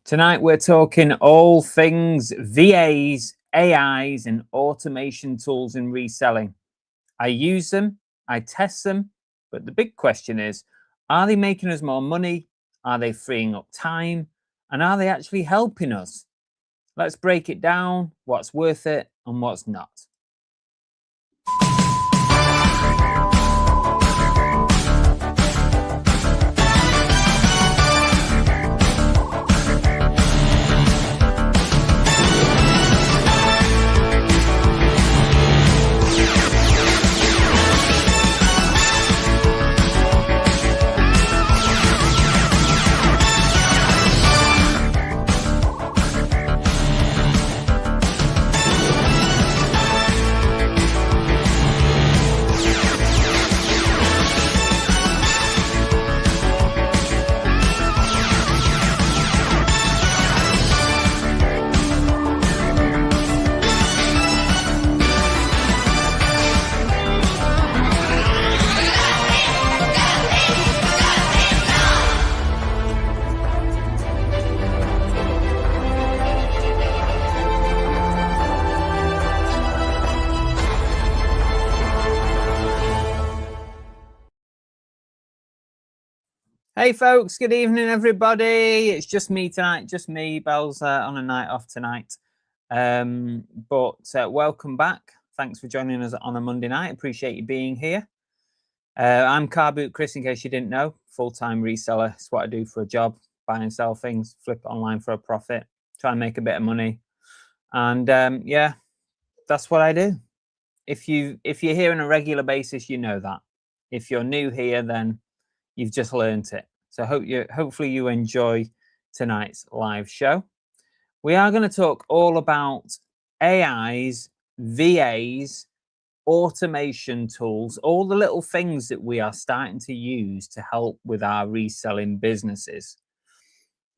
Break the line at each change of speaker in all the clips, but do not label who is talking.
Tonight we're talking all things VAs, AIs, and automation tools in reselling. I use them, I test them, but the big question is, are they making us more money? Are they freeing up time? And are they actually helping us? Let's break it down, what's worth it and what's not. Hey folks, good evening everybody. It's just me tonight, just me. Belle's on a night off tonight. But welcome back. Thanks for joining us on a Monday night. Appreciate you being here. I'm Car Boot Chris, in case you didn't know. Full-time reseller. It's what I do for a job. Buy and sell things, flip it online for a profit, try and make a bit of money. And yeah, that's what I do. If you're here on a regular basis, you know that. If you're new here, then you've just learned it. So hopefully you enjoy tonight's live show. We are going to talk all about AIs, VAs, automation tools, all the little things that we are starting to use to help with our reselling businesses.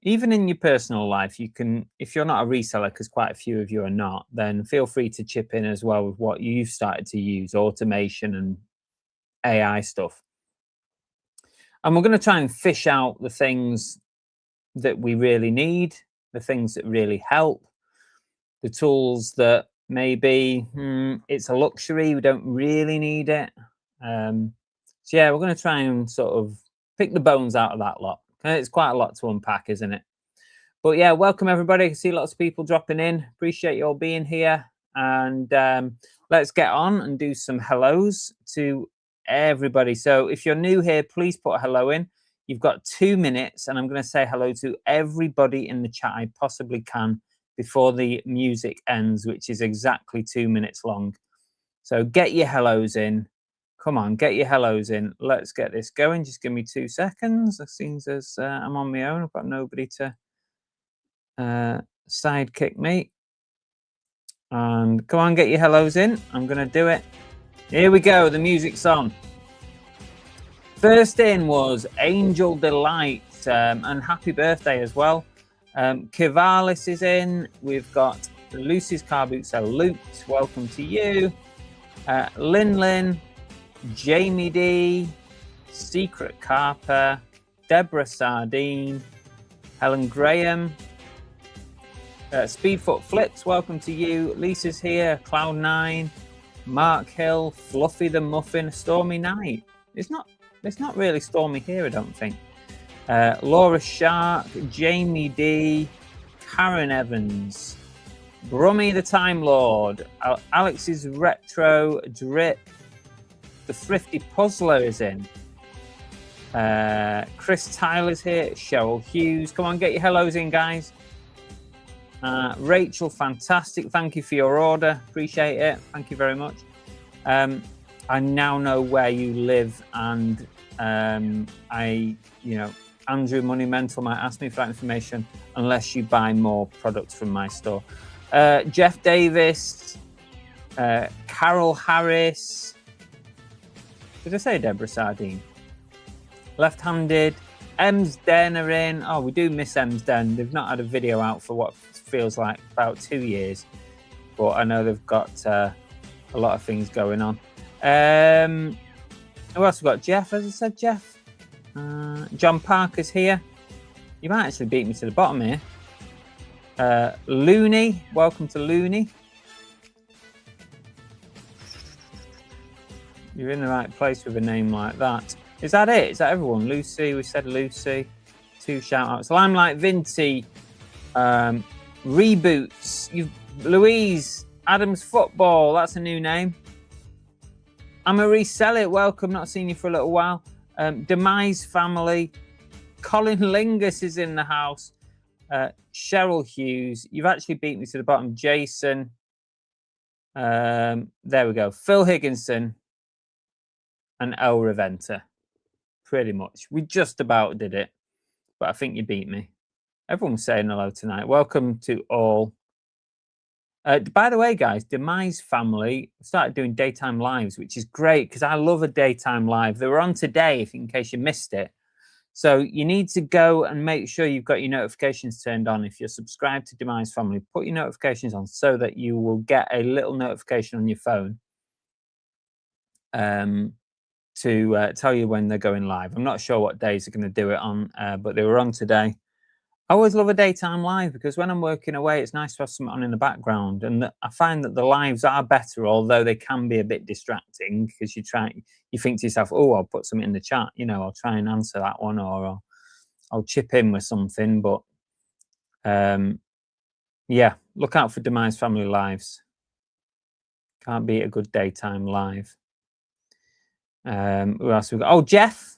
Even in your personal life, you can, if you're not a reseller, because quite a few of you are not, then feel free to chip in as well with what you've started to use, automation and AI stuff. And we're going to try and fish out the things that we really need, the things that really help, the tools that maybe it's a luxury, we don't really need it. So yeah, we're going to try and sort of pick the bones out of that lot. It's quite a lot to unpack, isn't it? But yeah, welcome everybody. I can see lots of people dropping in. Appreciate you all being here. And let's get on and do some hellos to everybody. So if you're new here, please put a hello in. You've got 2 minutes and I'm going to say hello to everybody in the chat I possibly can before the music ends, which is exactly 2 minutes long. So get your hellos in. Come on, get your hellos in. Let's get this going. Just give me 2 seconds. It seems as I'm on my own. I've got nobody to sidekick me. And come on, get your hellos in. I'm going to do it. Here we go. The music's on. First in was Angel Delight, and happy birthday as well. Kivalis is in. We've got Lucy's Car Boot Seller Luke. Welcome to you. Lin, Jamie D, Secret Carper, Deborah Sardine, Helen Graham, Speedfoot Flips. Welcome to you. Lisa's here. Cloud9. Mark Hill, Fluffy the Muffin, Stormy Night. It's not really stormy here, I don't think. Laura Shark, Jamie D, Karen Evans, Brummy the Time Lord, Alex's Retro Drip, the Thrifty Puzzler is in. Chris Tyler's here, Cheryl Hughes. Come on, get your hellos in, guys. Rachel, fantastic. Thank you for your order. Appreciate it. Thank you very much. I now know where you live, and Andrew Moneymental might ask me for that information unless you buy more products from my store. Jeff Davis, Carol Harris. Did I say Deborah Sardine? Left-handed. M's Den are in. Oh, we do miss M's Den. They've not had a video out for what feels like about 2 years, but I know they've got a lot of things going on. Who else have we got? Jeff, as I said, Jeff. John Parker's here. You might actually beat me to the bottom here. Looney, welcome to Looney. You're in the right place with a name like that. Is that it? Is that everyone? Lucy, we said Lucy. 2 shout-outs. Limelight Vinty, Reboots, Louise, Adams Football, that's a new name. I'm a Reselling, welcome, not seen you for a little while. Demise Family, Colin Lingus is in the house. Cheryl Hughes, you've actually beat me to the bottom. Jason, there we go. Phil Higginson and El Reventa. Pretty much. We just about did it, but I think you beat me. Everyone's saying hello tonight. Welcome to all. By the way, guys, Demise Family started doing daytime lives, which is great because I love a daytime live. They were on today, in case you missed it. So you need to go and make sure you've got your notifications turned on. If you're subscribed to Demise Family, put your notifications on so that you will get a little notification on your phone to tell you when they're going live. I'm not sure what days they're going to do it on, but they were on today. I always love a daytime live because when I'm working away, it's nice to have something on in the background. And I find that the lives are better, although they can be a bit distracting because you think to yourself, oh, I'll put something in the chat, you know, I'll try and answer that one, or I'll chip in with something. But yeah, look out for Demise Family lives. Can't beat a good daytime live. Who else we got? Oh, Jeff.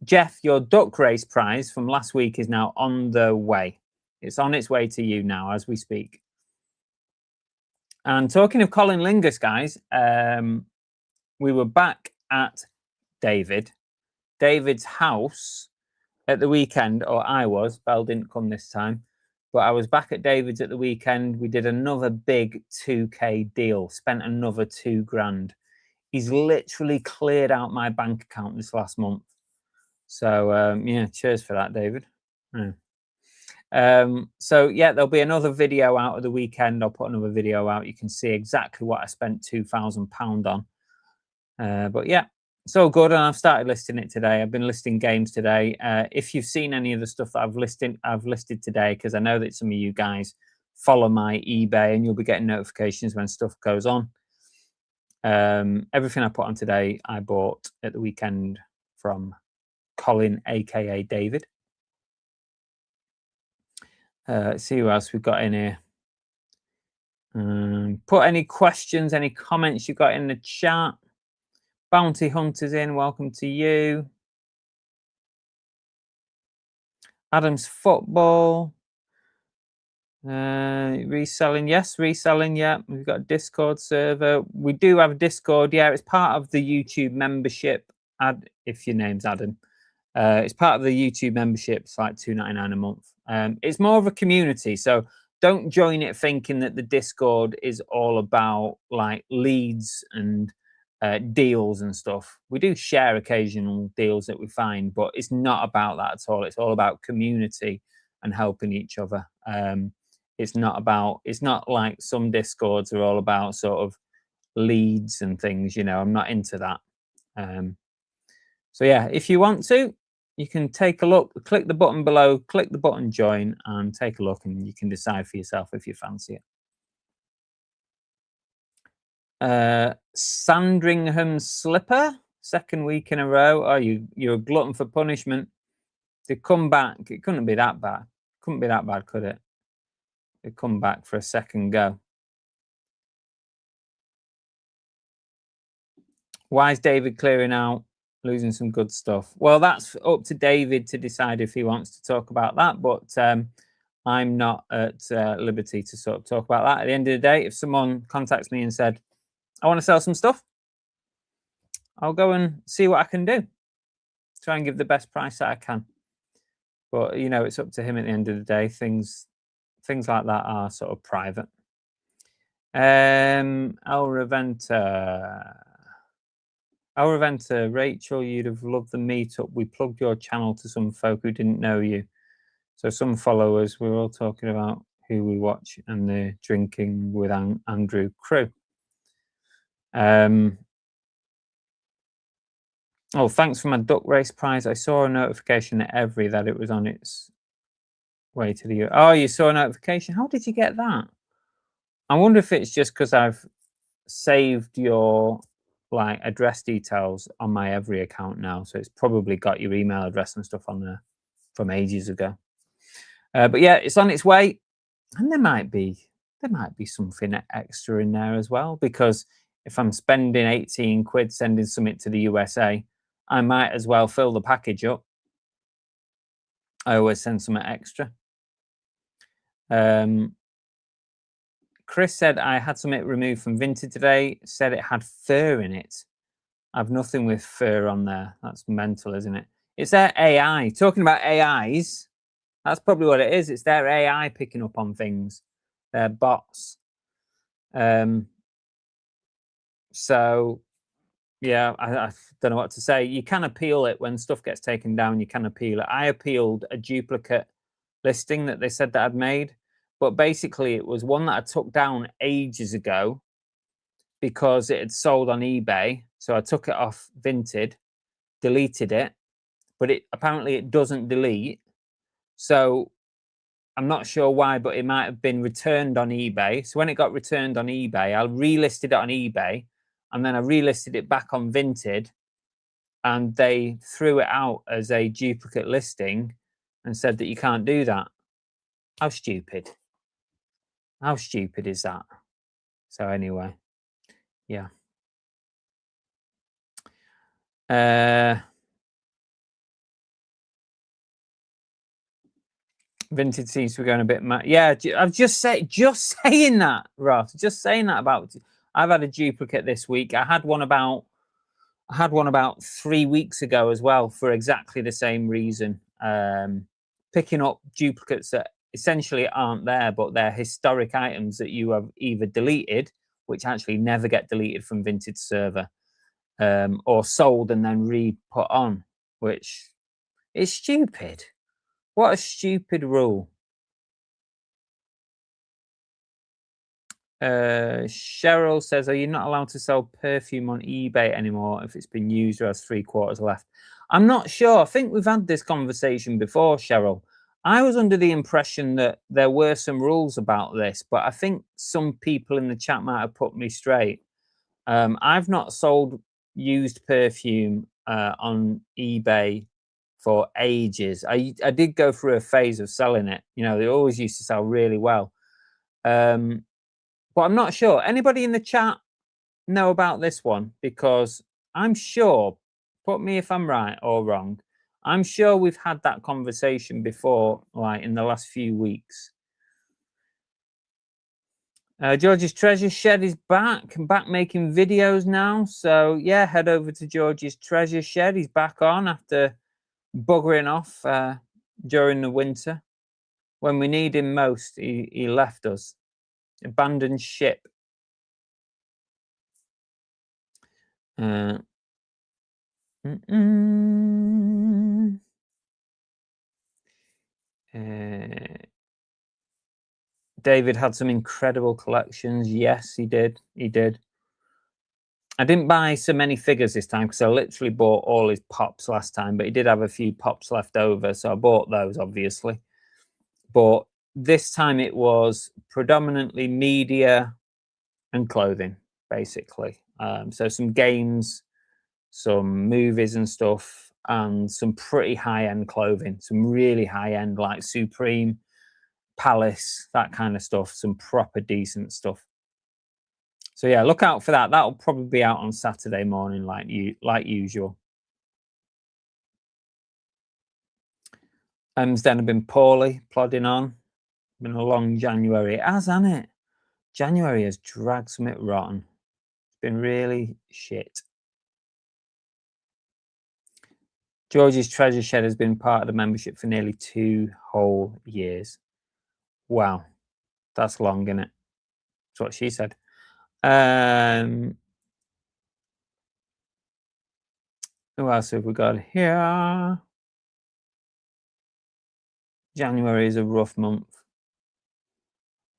Jeff, your duck race prize from last week is now on the way. It's on its way to you now as we speak. And talking of Colin Lingus, guys, we were back at David's house at the weekend, or I was. Belle didn't come this time, but I was back at David's at the weekend. We did another big 2K deal, spent another $2,000. He's literally cleared out my bank account this last month. So, yeah, cheers for that, David. Yeah. So, yeah, there'll be another video out of the weekend. I'll put another video out. You can see exactly what I spent £2,000 on. But, yeah, it's all good. And I've started listing it today. I've been listing games today. If you've seen any of the stuff that I've listed today, because I know that some of you guys follow my eBay and you'll be getting notifications when stuff goes on. Everything I put on today, I bought at the weekend from Colin, aka David. Let's see who else we've got in here. Put any questions, any comments you've got in the chat. Bounty Hunters in, welcome to you. Adams Football. Reselling, yes, reselling, yeah. We've got a Discord server. We do have a Discord, yeah. It's part of the YouTube membership. If your name's Adam. It's part of the YouTube membership. It's like $2.99 a month. It's more of a community, so don't join it thinking that the Discord is all about like leads and deals and stuff. We do share occasional deals that we find, but it's not about that at all. It's all about community and helping each other. It's not like some Discords are all about sort of leads and things, you know. I'm not into that. So yeah, if you want to, you can take a look, click the button below, click the button join, and take a look, and you can decide for yourself if you fancy it. Sandringham Slipper, second week in a row. Oh, you're a glutton for punishment. To come back, it couldn't be that bad. Couldn't be that bad, could it? To come back for a second go. Why is David clearing out? Losing some good stuff. Well, that's up to David to decide if he wants to talk about that, but I'm not at liberty to sort of talk about that. At the end of the day, if someone contacts me and said, I want to sell some stuff, I'll go and see what I can do. Try and give the best price that I can. But, you know, it's up to him at the end of the day. Things like that are sort of private. El Reventa, Rachel, you'd have loved the meetup. We plugged your channel to some folk who didn't know you. So some followers, we were all talking about who we watch and the drinking with Andrew Crew. Oh, thanks for my duck race prize. I saw a notification at Every that it was on its way to the... Oh, you saw a notification. How did you get that? I wonder if it's just because I've saved your like address details on my Every account now, so it's probably got your email address and stuff on there from ages ago. But yeah, it's on its way, and there might be something extra in there as well, because if I'm spending 18 quid sending something to the USA, I might as well fill the package up. I always send something extra. Chris said I had something removed from Vinted today. Said it had fur in it. I've nothing with fur on there. That's mental, isn't it? It's their AI. Talking about AIs, that's probably what it is. It's their AI picking up on things. Their bots. So, yeah, I don't know what to say. You can appeal it when stuff gets taken down. You can appeal it. I appealed a duplicate listing that they said that I'd made. But basically, it was one that I took down ages ago because it had sold on eBay. So I took it off Vinted, deleted it, but apparently it doesn't delete. So I'm not sure why, but it might have been returned on eBay. So when it got returned on eBay, I relisted it on eBay, and then I relisted it back on Vinted, and they threw it out as a duplicate listing and said that you can't do that. How stupid. How stupid is that? So anyway, yeah. Vinted seems to be going a bit mad. Yeah, I'm just saying that, Ross. Just saying that about. I've had a duplicate this week. I had one about 3 weeks ago as well for exactly the same reason. Picking up duplicates that essentially aren't there, but they're historic items that you have either deleted, which actually never get deleted from Vinted server, or sold and then re-put on, which is stupid. What a stupid rule. Cheryl says, are you not allowed to sell perfume on eBay anymore if it's been used or has 3 quarters left? I'm not sure. I think we've had this conversation before, Cheryl. I was under the impression that there were some rules about this, but I think some people in the chat might have put me straight. I've not sold used perfume on eBay for ages. I did go through a phase of selling it. You know, they always used to sell really well. But I'm not sure. Anybody in the chat know about this one? Because I'm sure, put me if I'm right or wrong, I'm sure we've had that conversation before, like in the last few weeks. George's Treasure Shed is back making videos now. So yeah, head over to George's Treasure Shed. He's back on after buggering off during the winter. When we need him most, he left us. Abandoned ship. David had some incredible collections. Yes, he did. He did. I didn't buy so many figures this time because I literally bought all his pops last time, but he did have a few pops left over, so I bought those, obviously. But this time it was predominantly media and clothing, basically. So some games, some movies and stuff, and some pretty high-end clothing, some really high-end, like Supreme, Palace, that kind of stuff, some proper decent stuff. So yeah, look out for that. That'll probably be out on Saturday morning, like usual. Then I've been poorly, plodding on. Been a long January. It has, hasn't it? January has dragged something rotten. It's been really shit. George's Treasure Shed has been part of the membership for nearly 2 whole years. Wow, that's long, isn't it? That's what she said. Who else have we got here? January is a rough month.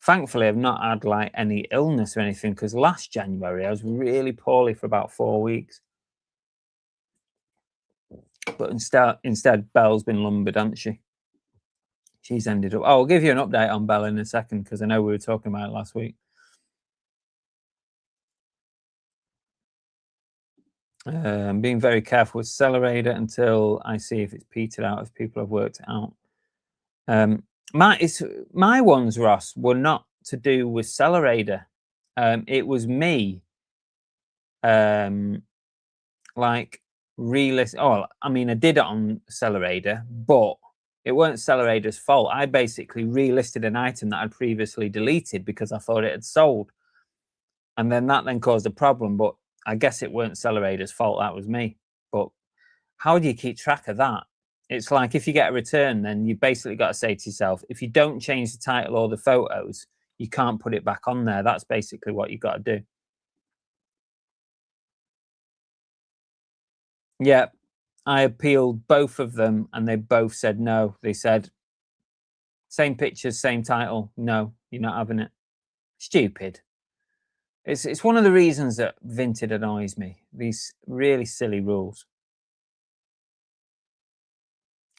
Thankfully, I've not had like any illness or anything, because last January I was really poorly for about 4 weeks. But instead, Belle's been lumbered, hasn't she? She's ended up. Oh, I'll give you an update on Bella in a second because I know we were talking about it last week. Being very careful with Accelerator until I see if it's petered out, if people have worked it out. My ones, Ross, were not to do with Accelerator. It was me, like relist. Oh, I mean, I did it on Accelerator, but it weren't Accelerator's fault. I basically relisted an item that I'd previously deleted because I thought it had sold, and then that caused a problem. But I guess it weren't Accelerator's fault. That was me. But how do you keep track of that? It's like if you get a return, then you basically got to say to yourself, if you don't change the title or the photos, you can't put it back on there. That's basically what you got to do. Yeah, I appealed both of them and they both said no. They said, same pictures, same title. No, you're not having it. Stupid. It's one of the reasons that Vinted annoys me. These really silly rules.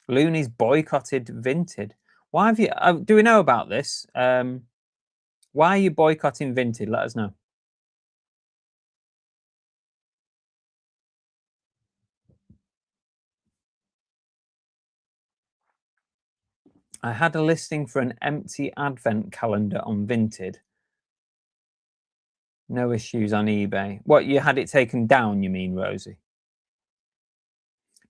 Looney's boycotted Vinted. Why have you? Do we know about this? Why are you boycotting Vinted? Let us know. I had a listing for an empty advent calendar on Vinted. No issues on eBay. What, you had it taken down, you mean, Rosie?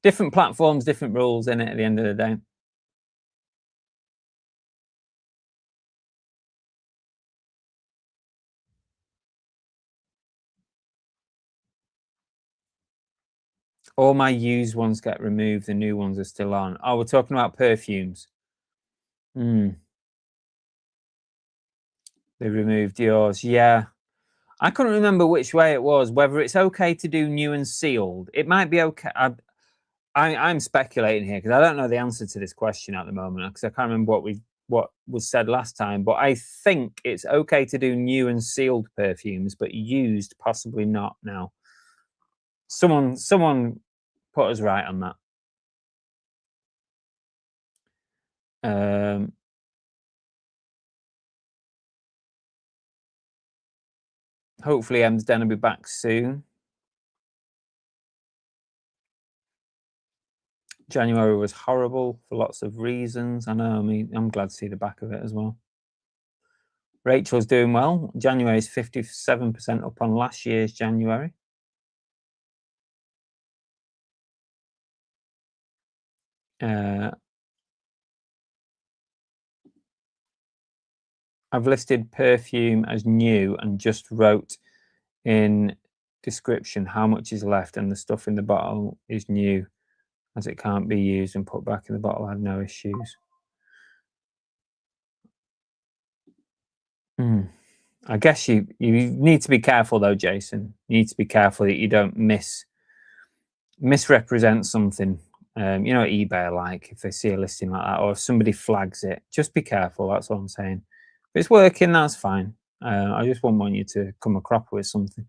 Different platforms, different rules in it at the end of the day. All my used ones get removed, the new ones are still on. Oh, we're talking about perfumes. They removed yours. Yeah. I couldn't remember which way it was, whether it's okay to do new and sealed. It might be okay. I'm speculating here because I don't know the answer to this question at the moment because I can't remember what was said last time. But I think it's okay to do new and sealed perfumes, but used possibly not now. Someone put us right on that. Hopefully Em's Den will be back soon. January was horrible for lots of reasons. I know. I mean, I'm glad to see the back of it as well. Rachel's doing well. January is 57% up on last year's January. I've listed perfume as new and just wrote in description how much is left and the stuff in the bottle is new as it can't be used and put back in the bottle. I had no issues. I guess you need to be careful though, Jason. You need to be careful that you don't misrepresent something. You know what eBay are like if they see a listing like that or if somebody flags it, just be careful. That's all I'm saying. If it's working, that's fine. I just wouldn't want you to come a cropper with something.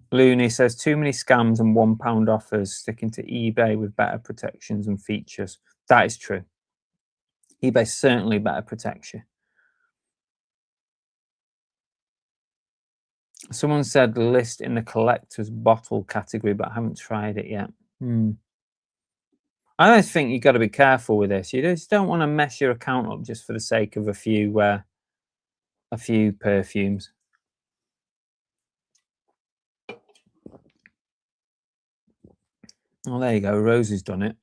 Looney says too many scams and £1 offers, sticking to eBay with better protections and features. That is true. eBay certainly better protects you. Someone said list in the collector's bottle category, but I haven't tried it yet. I don't think you've got to be careful with this. You just don't want to mess your account up just for the sake of a few perfumes. Oh, there you go. Rosie's done it.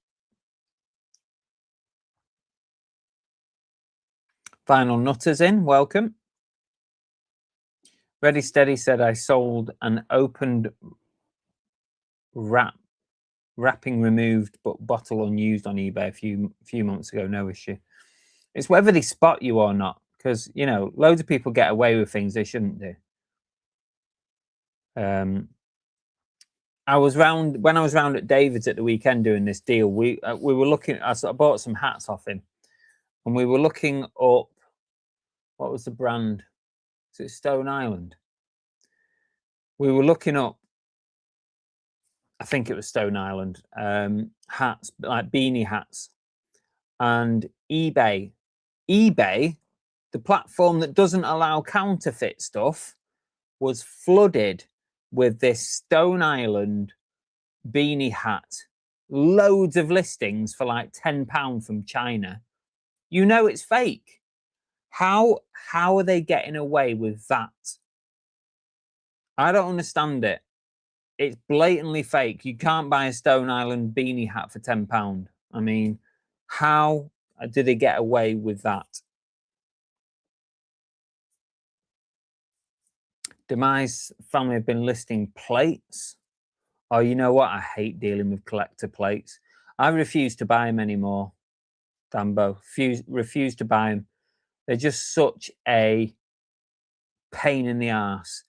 Final Nutters in. Welcome. Ready Steady said I sold an opened wrapping removed but bottle unused on eBay a few months ago. No issue. It's whether they spot you or not, because you know loads of people get away with things they shouldn't do. I was round at David's at the weekend doing this deal. We were looking. I bought some hats off him, and we were looking up. What was the brand? Is it Stone Island? we were looking up, I think it was Stone Island, hats, like beanie hats, and eBay, the platform that doesn't allow counterfeit stuff, was flooded with this Stone Island beanie hat. Loads of listings for like £10 from China. You know it's fake. How are they getting away with that? I don't understand it. It's blatantly fake. You can't buy a Stone Island beanie hat for £10. I mean, how do they get away with that? Demise family have been listing plates. Oh, you know what? I hate dealing with collector plates. I refuse to buy them anymore, Dambo. Refuse to buy them. They're just such a pain in the arse.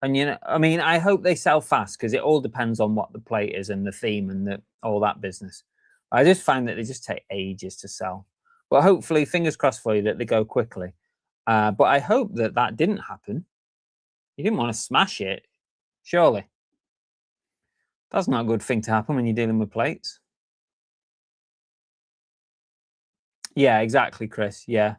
And, you know, I mean, I hope they sell fast because it all depends on what the plate is and the theme and all that business. I just find that they just take ages to sell. But hopefully, fingers crossed for you that they go quickly. But I hope that that didn't happen. You didn't want to smash it, surely. That's not a good thing to happen when you're dealing with plates. Yeah, exactly, Chris. Yeah.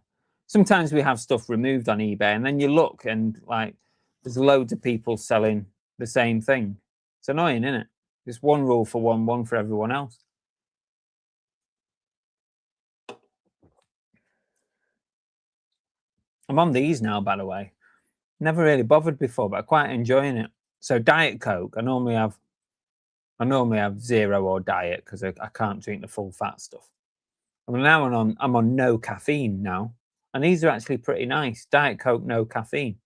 Sometimes we have stuff removed on eBay and then you look and like there's loads of people selling the same thing. It's annoying, isn't it? It's one rule for one for everyone else. I'm on these now, by the way. Never really bothered before, but I'm quite enjoying it. So Diet Coke, I normally have zero or diet because I can't drink the full fat stuff. I mean, now I'm on no caffeine now, and these are actually pretty nice. Diet Coke, no caffeine.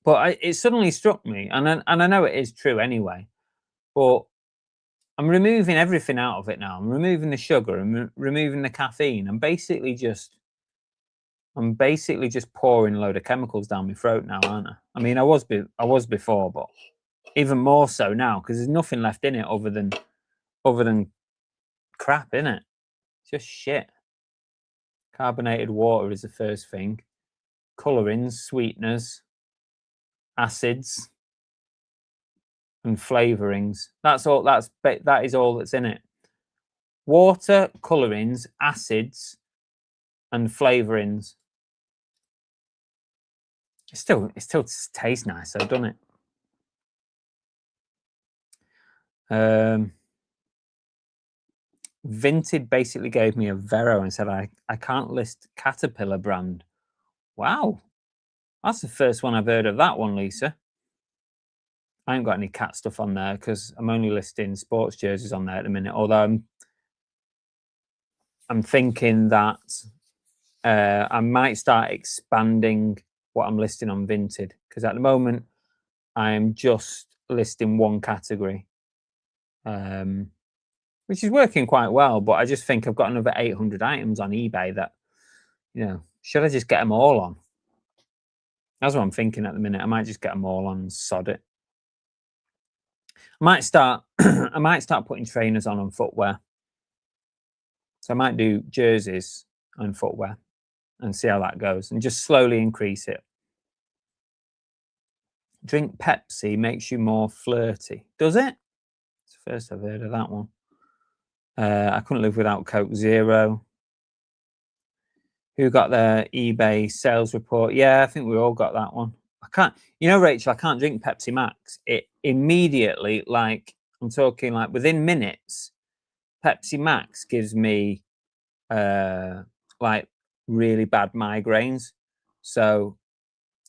But it suddenly struck me, and I know it is true anyway, but I'm removing everything out of it now. I'm removing the sugar and removing the caffeine. I'm basically just pouring a load of chemicals down my throat now, aren't I? I mean, I was before, but even more so now because there's nothing left in it other than crap, in it. Just shit. Carbonated water is the first thing. Colorings, sweeteners, acids, and flavorings. That is all that's in it. Water, colorings, acids, and flavorings. It still tastes nice, though, doesn't it? Vinted basically gave me a Vero and said I can't list Caterpillar brand. Wow, that's the first one I've heard of that one, Lisa. I ain't got any cat stuff on there because I'm only listing sports jerseys on there at the minute. Although I'm thinking that I might start expanding what I'm listing on Vinted because at the moment I am just listing one category, which is working quite well. But I just think I've got another 800 items on eBay that, you know, should I just get them all on? That's what I'm thinking at the minute. I might just get them all on and sod it. I might start putting trainers on footwear. So I might do jerseys and footwear and see how that goes and just slowly increase it. Drink Pepsi makes you more flirty. Does it? It's the first I've heard of that one. I couldn't live without Coke Zero. Who got their eBay sales report? Yeah, I think we all got that one. I can't, you know, Rachel, I can't drink Pepsi Max. It immediately, like, I'm talking like within minutes, Pepsi Max gives me like really bad migraines. So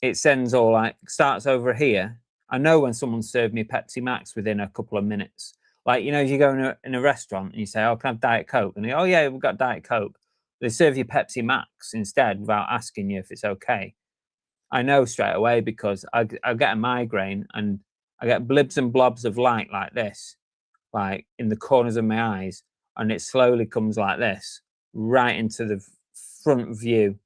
it sends all like starts over here. I know when someone served me Pepsi Max within a couple of minutes. Like, you know, if you go in a restaurant and you say, oh, can I have Diet Coke? And they go, oh, yeah, we've got Diet Coke. They serve you Pepsi Max instead without asking you if it's okay. I know straight away because I get a migraine and I get blibs and blobs of light like this, like in the corners of my eyes. And it slowly comes like this, right into the front view.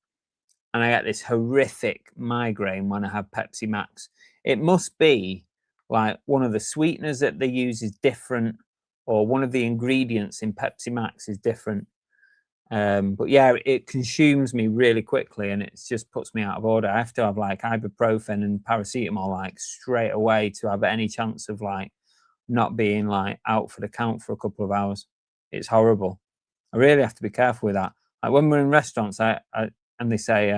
And I get this horrific migraine when I have Pepsi Max. It must be like one of the sweeteners that they use is different, or one of the ingredients in Pepsi Max is different. But yeah, it consumes me really quickly, and it just puts me out of order. I have to have like ibuprofen and paracetamol like straight away to have any chance of like not being like out for the count for a couple of hours. It's horrible. I really have to be careful with that. Like when we're in restaurants, and they say,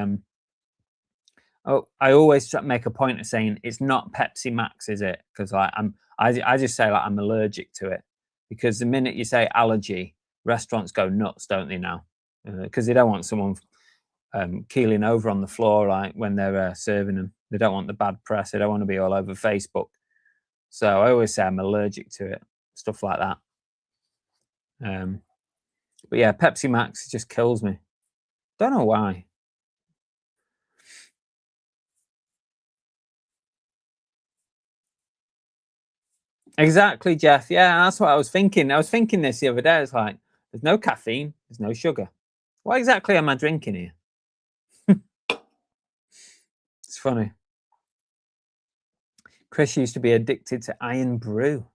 oh, I always make a point of saying it's not Pepsi Max, is it? Because like I just say like I'm allergic to it, because the minute you say allergy, restaurants go nuts, don't they now? Because they don't want someone keeling over on the floor like when they're serving them. They don't want the bad press. They don't want to be all over Facebook. So I always say I'm allergic to it, stuff like that. But yeah, Pepsi Max just kills me. Don't know why. Exactly, Jeff. Yeah, that's what I was thinking. I was thinking this the other day. It's like, there's no caffeine, there's no sugar. What exactly am I drinking here? It's funny. Chris used to be addicted to Iron Brew.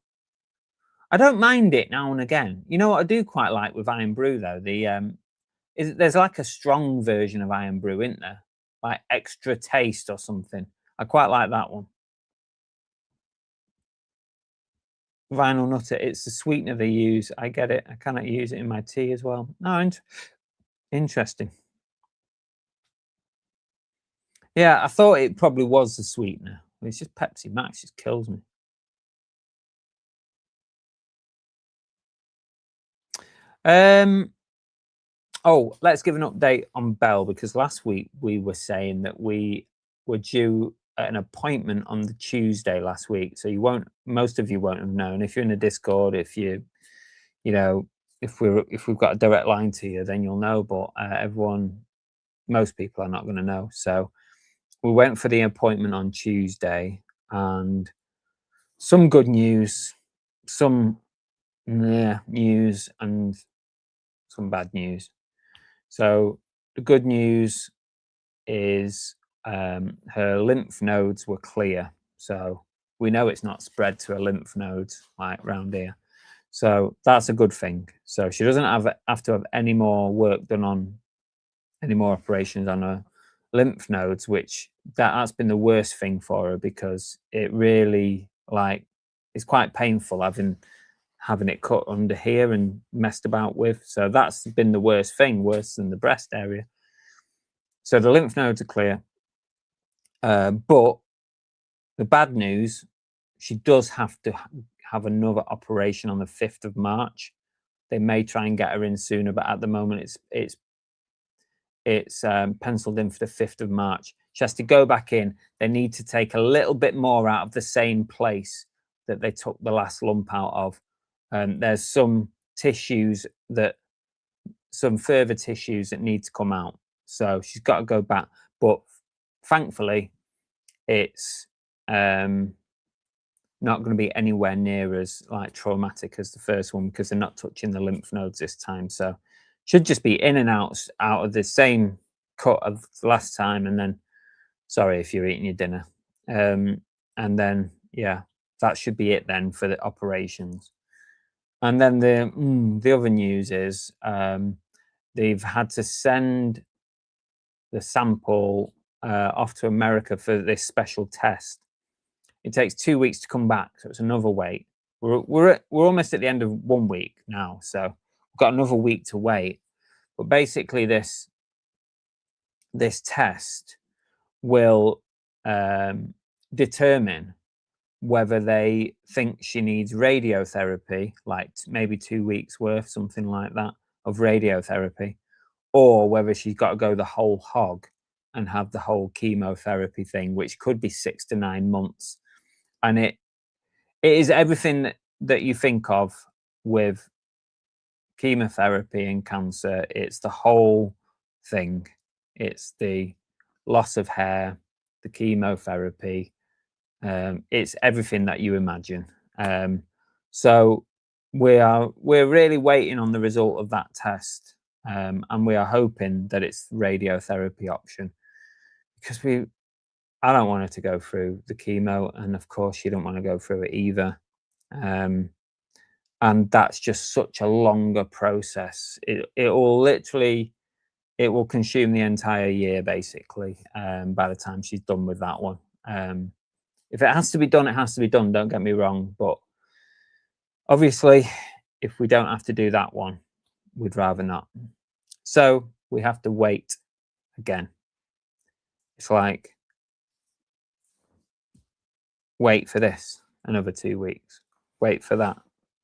I don't mind it now and again. You know what I do quite like with Iron Brew though? There's like a strong version of Iron Brew, isn't there? Like extra taste or something. I quite like that one. Vinyl nutter, it's the sweetener they use. I get it. I cannot use it in my tea as well. No, interesting. Yeah, I thought it probably was the sweetener. It's just Pepsi Max just kills me. Oh, let's give an update on Belle, because last week we were saying that we were due an appointment on the Tuesday last week. So most of you won't have known. If you're in the Discord, if you know, if we've got a direct line to you, then you'll know. But most people are not going to know. So we went for the appointment on Tuesday, and some good news, some news, and some bad news. So the good news is her lymph nodes were clear. So we know it's not spread to her lymph nodes like round here. So that's a good thing. So she doesn't have to have any more work done on any more operations on her lymph nodes, which that's been the worst thing for her, because it really like it's quite painful having it cut under here and messed about with. So that's been the worst thing, worse than the breast area. So the lymph nodes are clear. But the bad news, she does have to have another operation on the 5th of March. They may try and get her in sooner, but at the moment it's penciled in for the 5th of March. She has to go back in. They need to take a little bit more out of the same place that they took the last lump out of. There's some further tissues that need to come out. So she's got to go back. But thankfully, it's not going to be anywhere near as like traumatic as the first one, because they're not touching the lymph nodes this time. So should just be in and out of the same cut of the last time. And then, sorry if you're eating your dinner. And then, yeah, that should be it then for the operations. And then the other news is they've had to send the sample off to America for this special test. It takes 2 weeks to come back, so it's another wait. We're almost at the end of 1 week now, so we've got another week to wait. But basically, this test will determine whether they think she needs radiotherapy, like maybe 2 weeks worth, something like that, of radiotherapy, or whether she's got to go the whole hog and have the whole chemotherapy thing, which could be 6 to 9 months. And it is everything that you think of with chemotherapy and cancer. It's the whole thing. It's the loss of hair, the chemotherapy. It's everything that you imagine. So we're really waiting on the result of that test, and we are hoping that it's the radiotherapy option, because I don't want her to go through the chemo, and of course she don't want to go through it either. and that's just such a longer process. It will literally, it will consume the entire year basically, by the time she's done with that one. If it has to be done, it has to be done, don't get me wrong, but obviously if we don't have to do that one, we'd rather not. So we have to wait again. It's like, wait for this another 2 weeks, wait for that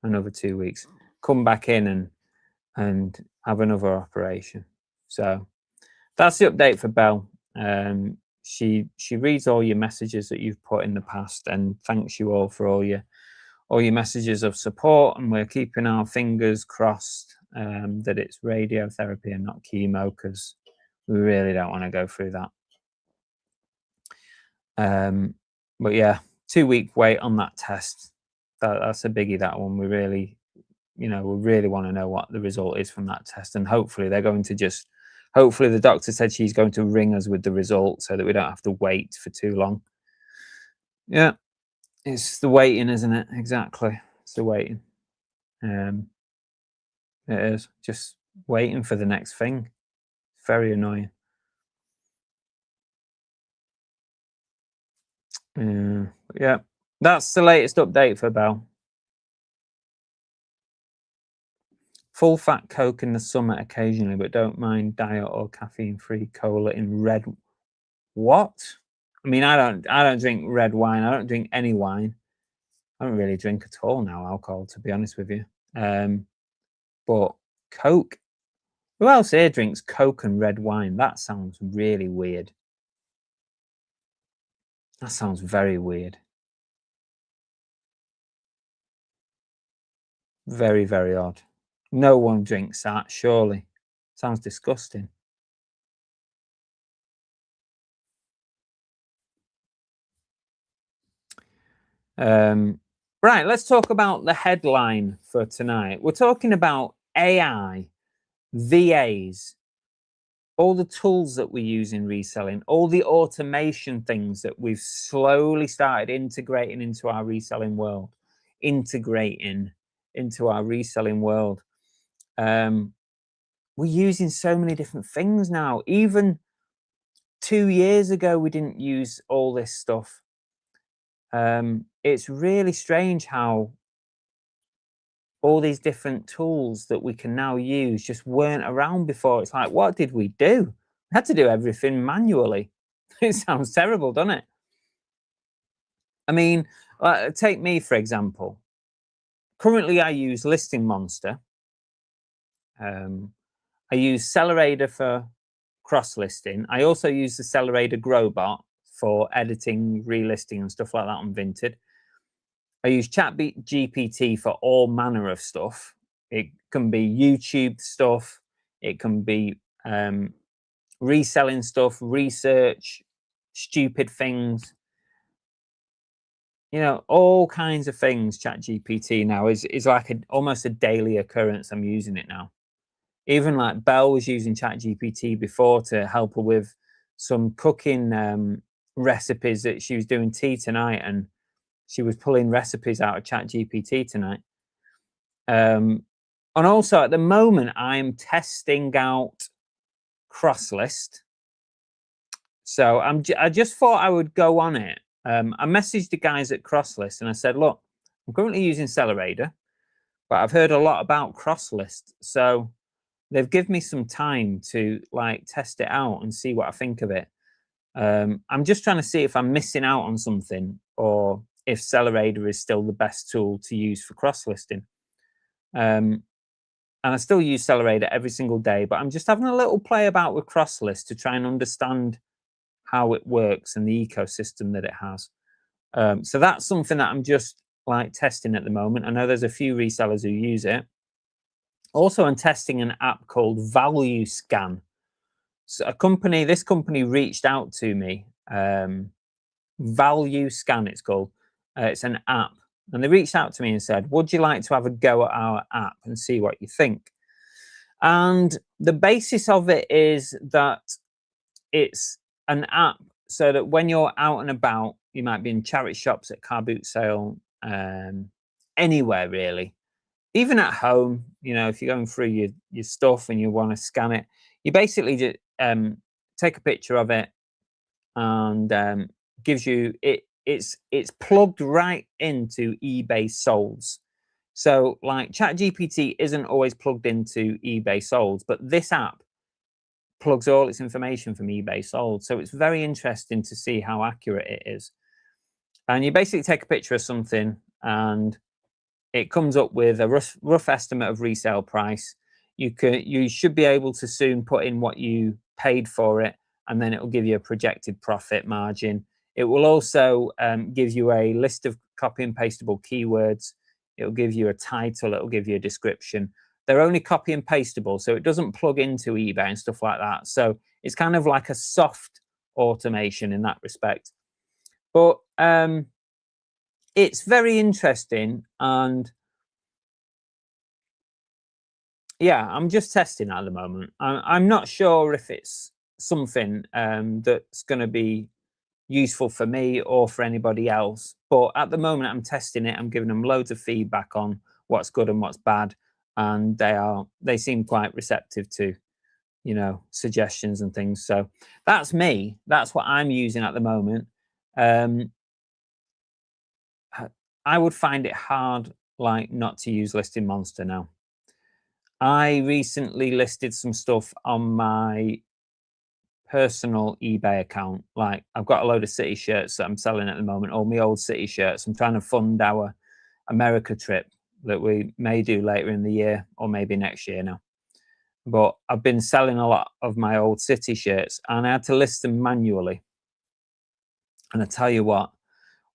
another 2 weeks, come back in and have another operation. So that's the update for Belle. She reads all your messages that you've put in the past and thanks you all for all your messages of support, and we're keeping our fingers crossed that it's radiotherapy and not chemo, because we really don't want to go through that. But yeah, 2-week wait on that test. That's a biggie, that one. We really, we really want to know what the result is from that test, and hopefully they're going to just, hopefully the doctor said she's going to ring us with the result so that we don't have to wait for too long. Yeah, it's the waiting, isn't it? Exactly, it's the waiting. It is just waiting for the next thing. It's very annoying. Yeah, that's the latest update for Belle. Full fat Coke in the summer occasionally, but don't mind diet or caffeine-free cola in red. What? I mean, I don't drink red wine. I don't drink any wine. I don't really drink at all now, alcohol, to be honest with you. But Coke. Who else here drinks Coke and red wine? That sounds really weird. That sounds very weird. Very, very odd. No one drinks that, surely. Sounds disgusting. Right, let's talk about the headline for tonight. We're talking about AI, VAs, all the tools that we use in reselling, all the automation things that we've slowly started integrating into our reselling world. We're using so many different things now. Even 2 years ago, we didn't use all this stuff. It's really strange how all these different tools that we can now use just weren't around before. It's like, what did we do? We had to do everything manually. It sounds terrible, doesn't it? I mean, take me, for example. Currently, I use Listing Monster. I use Sellerator for cross-listing. I also use the Sellerator Growbot for editing, relisting, and stuff like that on Vinted. I use ChatGPT for all manner of stuff. It can be YouTube stuff. It can be reselling stuff, research, stupid things. All kinds of things. ChatGPT now is like almost a daily occurrence. I'm using it now. Even like Belle was using ChatGPT before to help her with some cooking recipes that she was doing tea tonight, and she was pulling recipes out of ChatGPT tonight. And also at the moment, I'm testing out CrossList. So I just thought I would go on it. I messaged the guys at CrossList and I said, look, I'm currently using Sellerator, but I've heard a lot about CrossList. So they've given me some time to test it out and see what I think of it. I'm just trying to see if I'm missing out on something, or if Sellerator is still the best tool to use for cross-listing. And I still use Sellerator every single day, but I'm just having a little play about with CrossList to try and understand how it works and the ecosystem that it has. So that's something that I'm just testing at the moment. I know there's a few resellers who use it. Also, I'm testing an app called Value Scan. So this company reached out to me. Value Scan, it's called. It's an app, and they reached out to me and said, would you like to have a go at our app and see what you think? And the basis of it is that it's an app so that when you're out and about, you might be in charity shops, at car boot sale, anywhere really, even at home, you know, if you're going through your stuff and you want to scan it, you basically just take a picture of it, and gives you it's plugged right into eBay solds. So like ChatGPT isn't always plugged into eBay solds, but this app plugs all its information from eBay solds. So it's very interesting to see how accurate it is. And you basically take a picture of something, and it comes up with a rough estimate of resale price. You should be able to soon put in what you paid for it, and then it will give you a projected profit margin. It will also give you a list of copy and pastable keywords. It will give you a title. It will give you a description. They're only copy and pastable, so it doesn't plug into eBay and stuff like that. So it's kind of like a soft automation in that respect. But it's very interesting, and yeah, I'm just testing at the moment. I'm not sure if it's something that's going to be useful for me or for anybody else. But at the moment, I'm testing it. I'm giving them loads of feedback on what's good and what's bad, and they seem quite receptive to, you know, suggestions and things. So that's me. That's what I'm using at the moment. Um, I would find it hard, like, not to use Listing Monster now. I recently listed some stuff on my personal eBay account. Like, I've got a load of City shirts that I'm selling at the moment, all my old City shirts. I'm trying to fund our America trip that we may do later in the year, or maybe next year now. But I've been selling a lot of my old City shirts, and I had to list them manually. And I tell you what,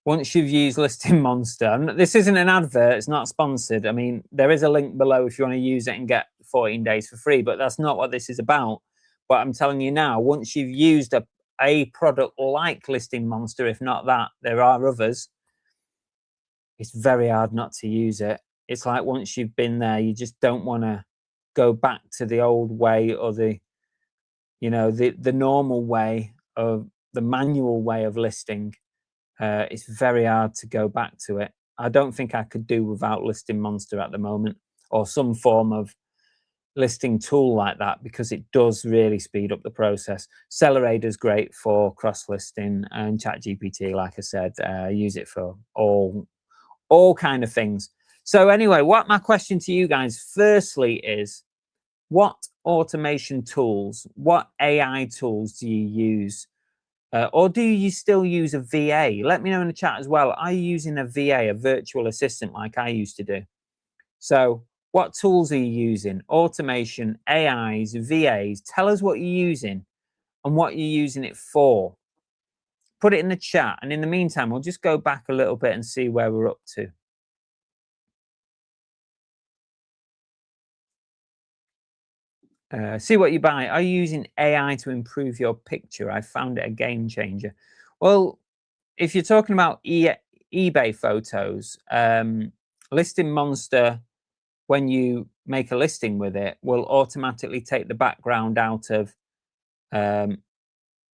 once you've used Listing Monster, and this isn't an advert, it's not sponsored. I mean, there is a link below if you want to use it and get 14 days for free, but that's not what this is about. But I'm telling you now, once you've used a product like Listing Monster, if not that, there are others, it's very hard not to use it. It's like once you've been there, you just don't want to go back to the old way, or the, you know, the normal way, of the manual way of listing. It's very hard to go back to it. I don't think I could do without Listing Monster at the moment, or some form of listing tool like that, because it does really speed up the process. Accelerator is great for cross listing, and ChatGPT, like I said, use it for all kind of things. So anyway, what my question to you guys firstly is, what automation tools, what AI tools do you use? Or do you still use a VA? Let me know in the chat as well. Are you using a VA, a virtual assistant, like I used to do? So what tools are you using? Automation, AIs, VAs. Tell us what you're using and what you're using it for. Put it in the chat. And in the meantime, we'll just go back a little bit and see where we're up to. See what you buy. Are you using AI to improve your picture? I found it a game changer. Well, if you're talking about eBay photos, Listing Monster, when you make a listing with it, will automatically take the background out of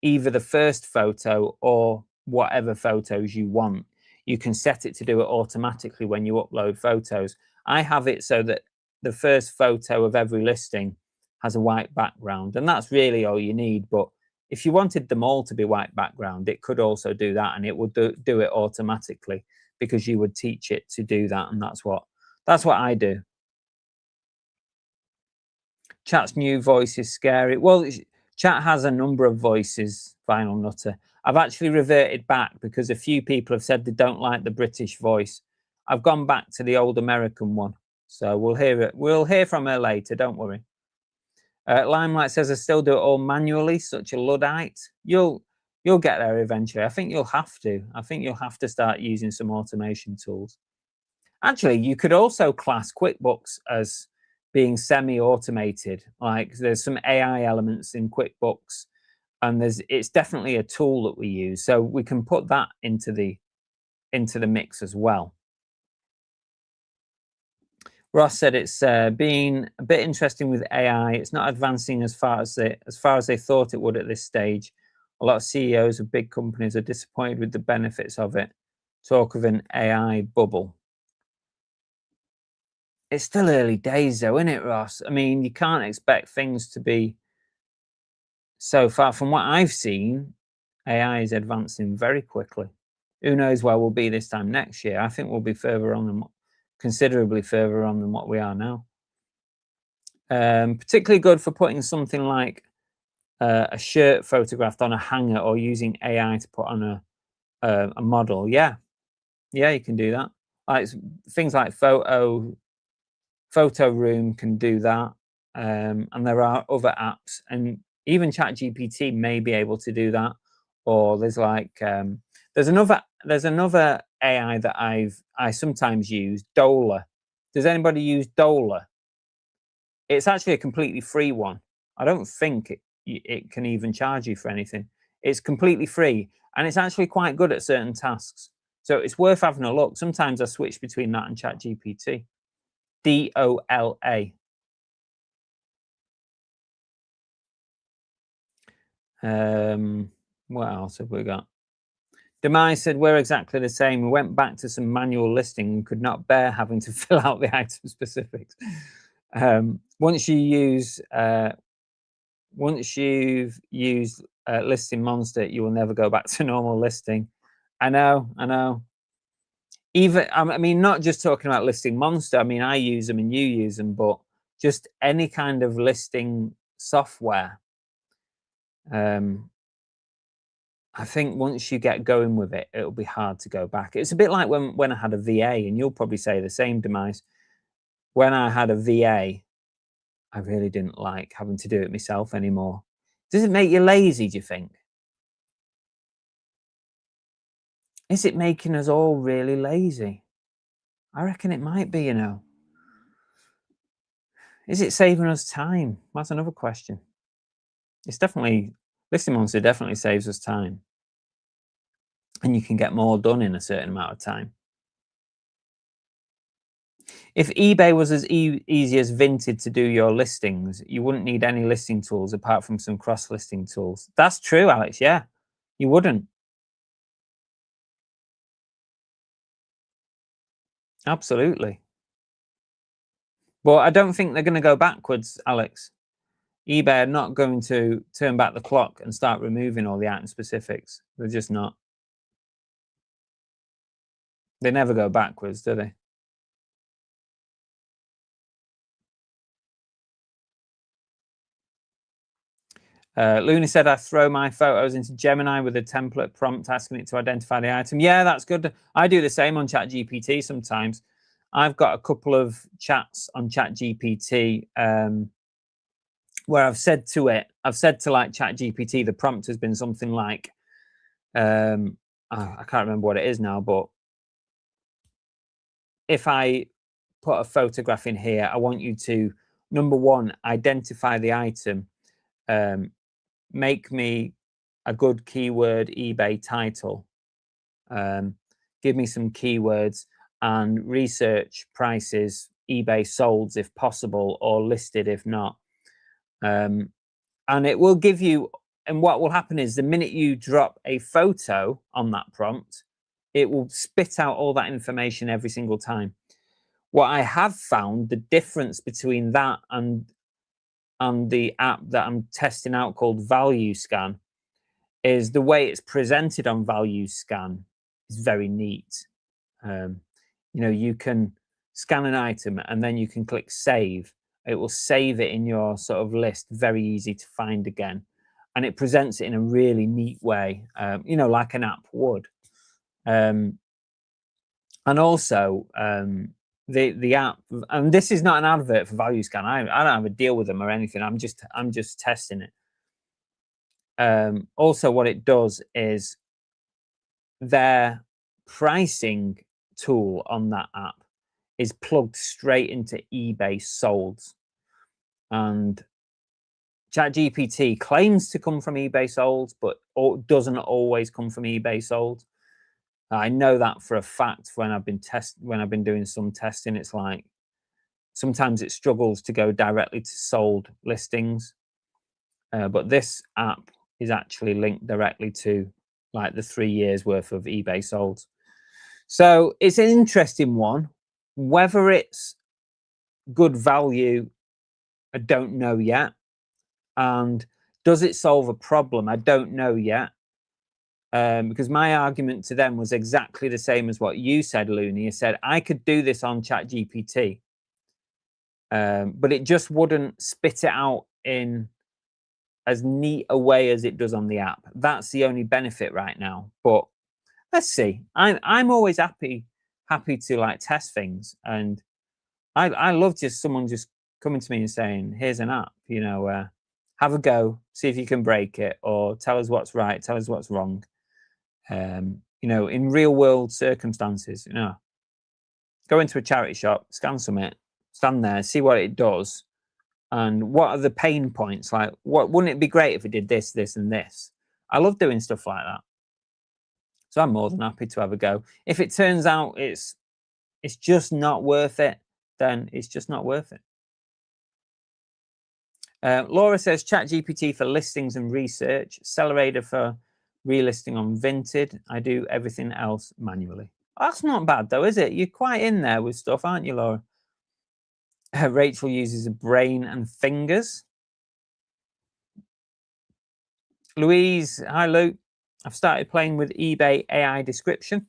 either the first photo or whatever photos you want. You can set it to do it automatically when you upload photos. I have it so that the first photo of every listing has a white background, and that's really all you need. But if you wanted them all to be white background, it could also do that, and it would do it automatically, because you would teach it to do that, and that's what I do. Chat's new voice is scary. Well, Chat has a number of voices, Final Nutter. I've actually reverted back because a few people have said they don't like the British voice. I've gone back to the old American one. So we'll hear it. We'll hear from her later, don't worry. Limelight says I still do it all manually, such a Luddite. You'll get there eventually. I think you'll have to. I think you'll have to start using some automation tools. Actually, you could also class QuickBooks as being semi-automated. Like, there's some AI elements in QuickBooks, and it's definitely a tool that we use. So we can put that into the mix as well. Ross said it's been a bit interesting with AI. It's not advancing as far as they thought it would at this stage. A lot of CEOs of big companies are disappointed with the benefits of it. Talk of an AI bubble. It's still early days though, isn't it, Ross? I mean, you can't expect things to be so far. From what I've seen, AI is advancing very quickly. Who knows where we'll be this time next year? I think we'll be further on than considerably further on than what we are now. Particularly good for putting something like a shirt photographed on a hanger or using AI to put on a model. Yeah, you can do that. Like things like Photo Room can do that, and there are other apps, and even ChatGPT may be able to do that. Or there's like there's another AI that I sometimes use, Dola. Does anybody use Dola? It's actually a completely free one. I don't think it can even charge you for anything. It's completely free, and it's actually quite good at certain tasks. So it's worth having a look. Sometimes I switch between that and ChatGPT. DOLA. What else have we got? Demise said, we're exactly the same. We went back to some manual listing and could not bear having to fill out the item specifics. Once you've used Listing Monster, you will never go back to normal listing. I know. Even, I mean, not just talking about Listing Monster. I mean, I use them and you use them, but just any kind of listing software. I think once you get going with it, it'll be hard to go back. It's a bit like when I had a VA, and you'll probably say the same, Demise. When I had a VA, I really didn't like having to do it myself anymore. Does it make you lazy, do you think? Is it making us all really lazy? I reckon it might be, you know. Is it saving us time? That's another question. It's definitely, Listing Monster definitely saves us time. And you can get more done in a certain amount of time. If eBay was as easy as Vinted to do your listings, you wouldn't need any listing tools apart from some cross-listing tools. That's true, Alex. Yeah, you wouldn't. Absolutely. Well, I don't think they're going to go backwards, Alex. eBay are not going to turn back the clock and start removing all the item specifics. They're just not. They never go backwards, do they? Looney said, I throw my photos into Gemini with a template prompt asking it to identify the item. Yeah, that's good. I do the same on ChatGPT sometimes. I've got a couple of chats on ChatGPT where I've said to like ChatGPT, the prompt has been something like, I can't remember what it is now, but if I put a photograph in here, I want you to, number one, identify the item, make me a good keyword eBay title, give me some keywords, and research prices, eBay solds if possible, or listed if not. And it will give you, and what will happen is the minute you drop a photo on that prompt, it will spit out all that information every single time. What I have found, the difference between that and the app that I'm testing out called Value Scan, is the way it's presented on Value Scan is very neat. You know, you can scan an item and then you can click save. It will save it in your sort of list, very easy to find again. And it presents it in a really neat way, you know, like an app would. And also, the app, and this is not an advert for Value Scan. I don't have a deal with them or anything. I'm just testing it. Also, what it does is their pricing tool on that app is plugged straight into eBay solds, and ChatGPT claims to come from eBay solds, but doesn't always come from eBay solds. I know that for a fact when I've been doing some testing. It's like sometimes it struggles to go directly to sold listings, but this app is actually linked directly to like the 3 years worth of eBay solds. So it's an interesting one. Whether it's good value? I don't know yet. And does it solve a problem? I don't know yet. Because my argument to them was exactly the same as what you said, Looney. You said, I could do this on ChatGPT, but it just wouldn't spit it out in as neat a way as it does on the app. That's the only benefit right now. But let's see. I'm always happy to like test things, and I love just someone just coming to me and saying, here's an app, you know, have a go, see if you can break it, or tell us what's right, tell us what's wrong. You know, in real world circumstances, you know, go into a charity shop, scan something, stand there, see what it does, and what are the pain points. Like, what wouldn't it be great if it did this, this, and this? I love doing stuff like that. So I'm more than happy to have a go. If it turns out it's just not worth it, then it's just not worth it. Laura says ChatGPT for listings and research, Accelerator for relisting on Vinted. I do everything else manually. That's not bad though, is it? You're quite in there with stuff, aren't you, Laura? Rachel uses a brain and fingers. Louise, hi Luke. I've started playing with eBay AI description.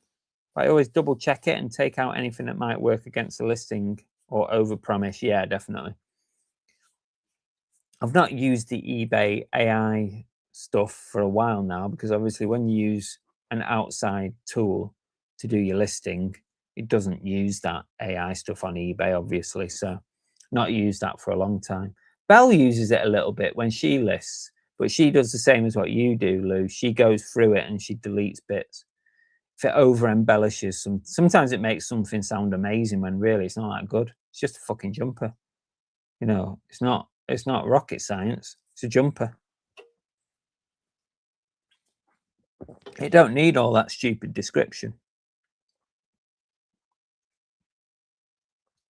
I always double check it and take out anything that might work against the listing or overpromise. Yeah, definitely. I've not used the eBay AI stuff for a while now, because obviously when you use an outside tool to do your listing, it doesn't use that AI stuff on eBay, obviously. So not used that for a long time. Belle uses it a little bit when she lists, but she does the same as what you do, Lou. She goes through it and she deletes bits. If it over embellishes sometimes it makes something sound amazing when really it's not that good. It's just a fucking jumper. You know, it's not rocket science. It's a jumper. It don't need all that stupid description.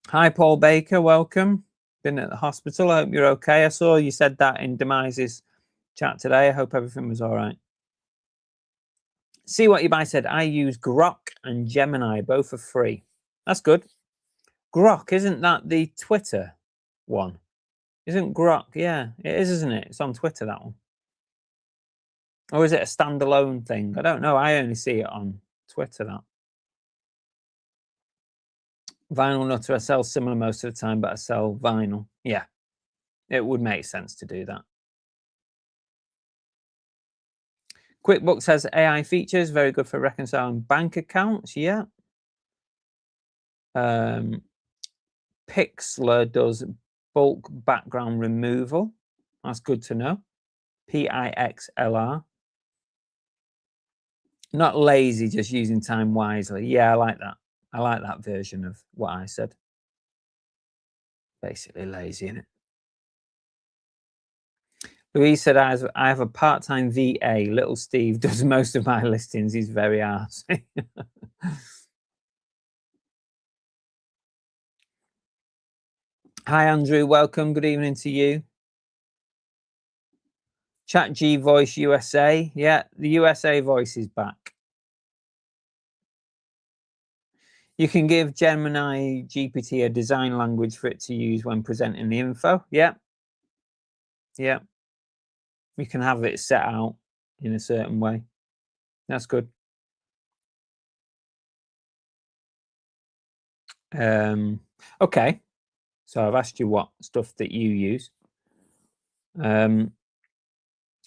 Hi, Paul Baker. Welcome. Been at the hospital. I hope you're okay. I saw you said that in Demise's chat today. I hope everything was all right. See what you buy said. I use Grok and Gemini. Both are free. That's good. Grok, isn't that the Twitter one? Isn't Grok? Yeah, it is, isn't it? It's on Twitter, that one. Or is it a standalone thing? I don't know. I only see it on Twitter, that. Vinyl Nutter, I sell similar most of the time, but I sell vinyl. Yeah, it would make sense to do that. QuickBooks has AI features, very good for reconciling bank accounts. Yeah. Pixlr does bulk background removal. That's good to know. Pixlr. Not lazy, just using time wisely. Yeah, I like that. I like that version of what I said. Basically lazy, isn't it? Louise said, I have a part-time VA. Little Steve does most of my listings. He's very arsey. Hi, Andrew. Welcome. Good evening to you. Chat G Voice USA. Yeah, the USA voice is back. You can give Gemini GPT a design language for it to use when presenting the info. Yeah. Yeah. You can have it set out in a certain way. That's good. Okay. So I've asked you what stuff that you use.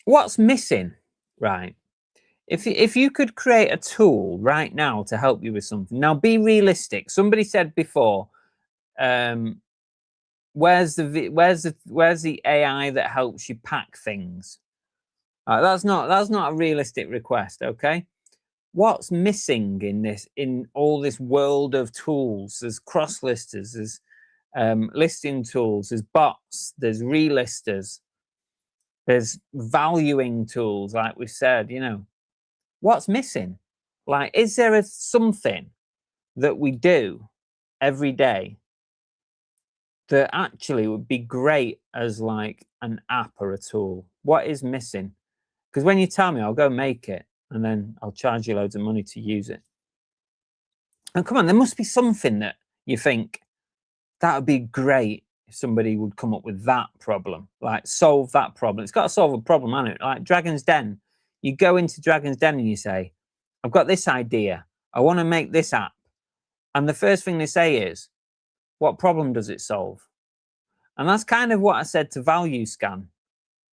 What's missing, right? If you could create a tool right now to help you with something, now be realistic. Somebody said before, where's the AI that helps you pack things? That's not a realistic request. Okay, what's missing in all this world of tools? There's cross listers, there's listing tools, there's bots, there's relisters, there's valuing tools, like we said. You know, what's missing? Like, is there something that we do every day that actually would be great as like an app or a tool? What is missing? Because when you tell me, I'll go make it, and then I'll charge you loads of money to use it. And come on, there must be something that you think That would be great if somebody would come up with that problem, like solve that problem. It's got to solve a problem, hasn't it? Like Dragon's Den. You go into Dragon's Den and you say, I've got this idea. I want to make this app. And the first thing they say is, what problem does it solve? And that's kind of what I said to Value Scan.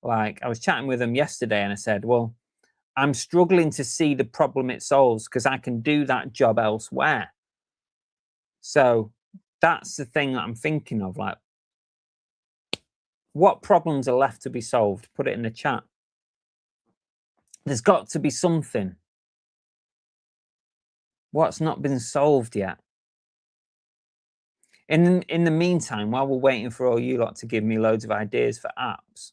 Like, I was chatting with them yesterday and I said, well, I'm struggling to see the problem it solves because I can do that job elsewhere. So that's the thing that I'm thinking of. Like, what problems are left to be solved? Put it in the chat. There's got to be something. What's not been solved yet? In the meantime, while we're waiting for all you lot to give me loads of ideas for apps,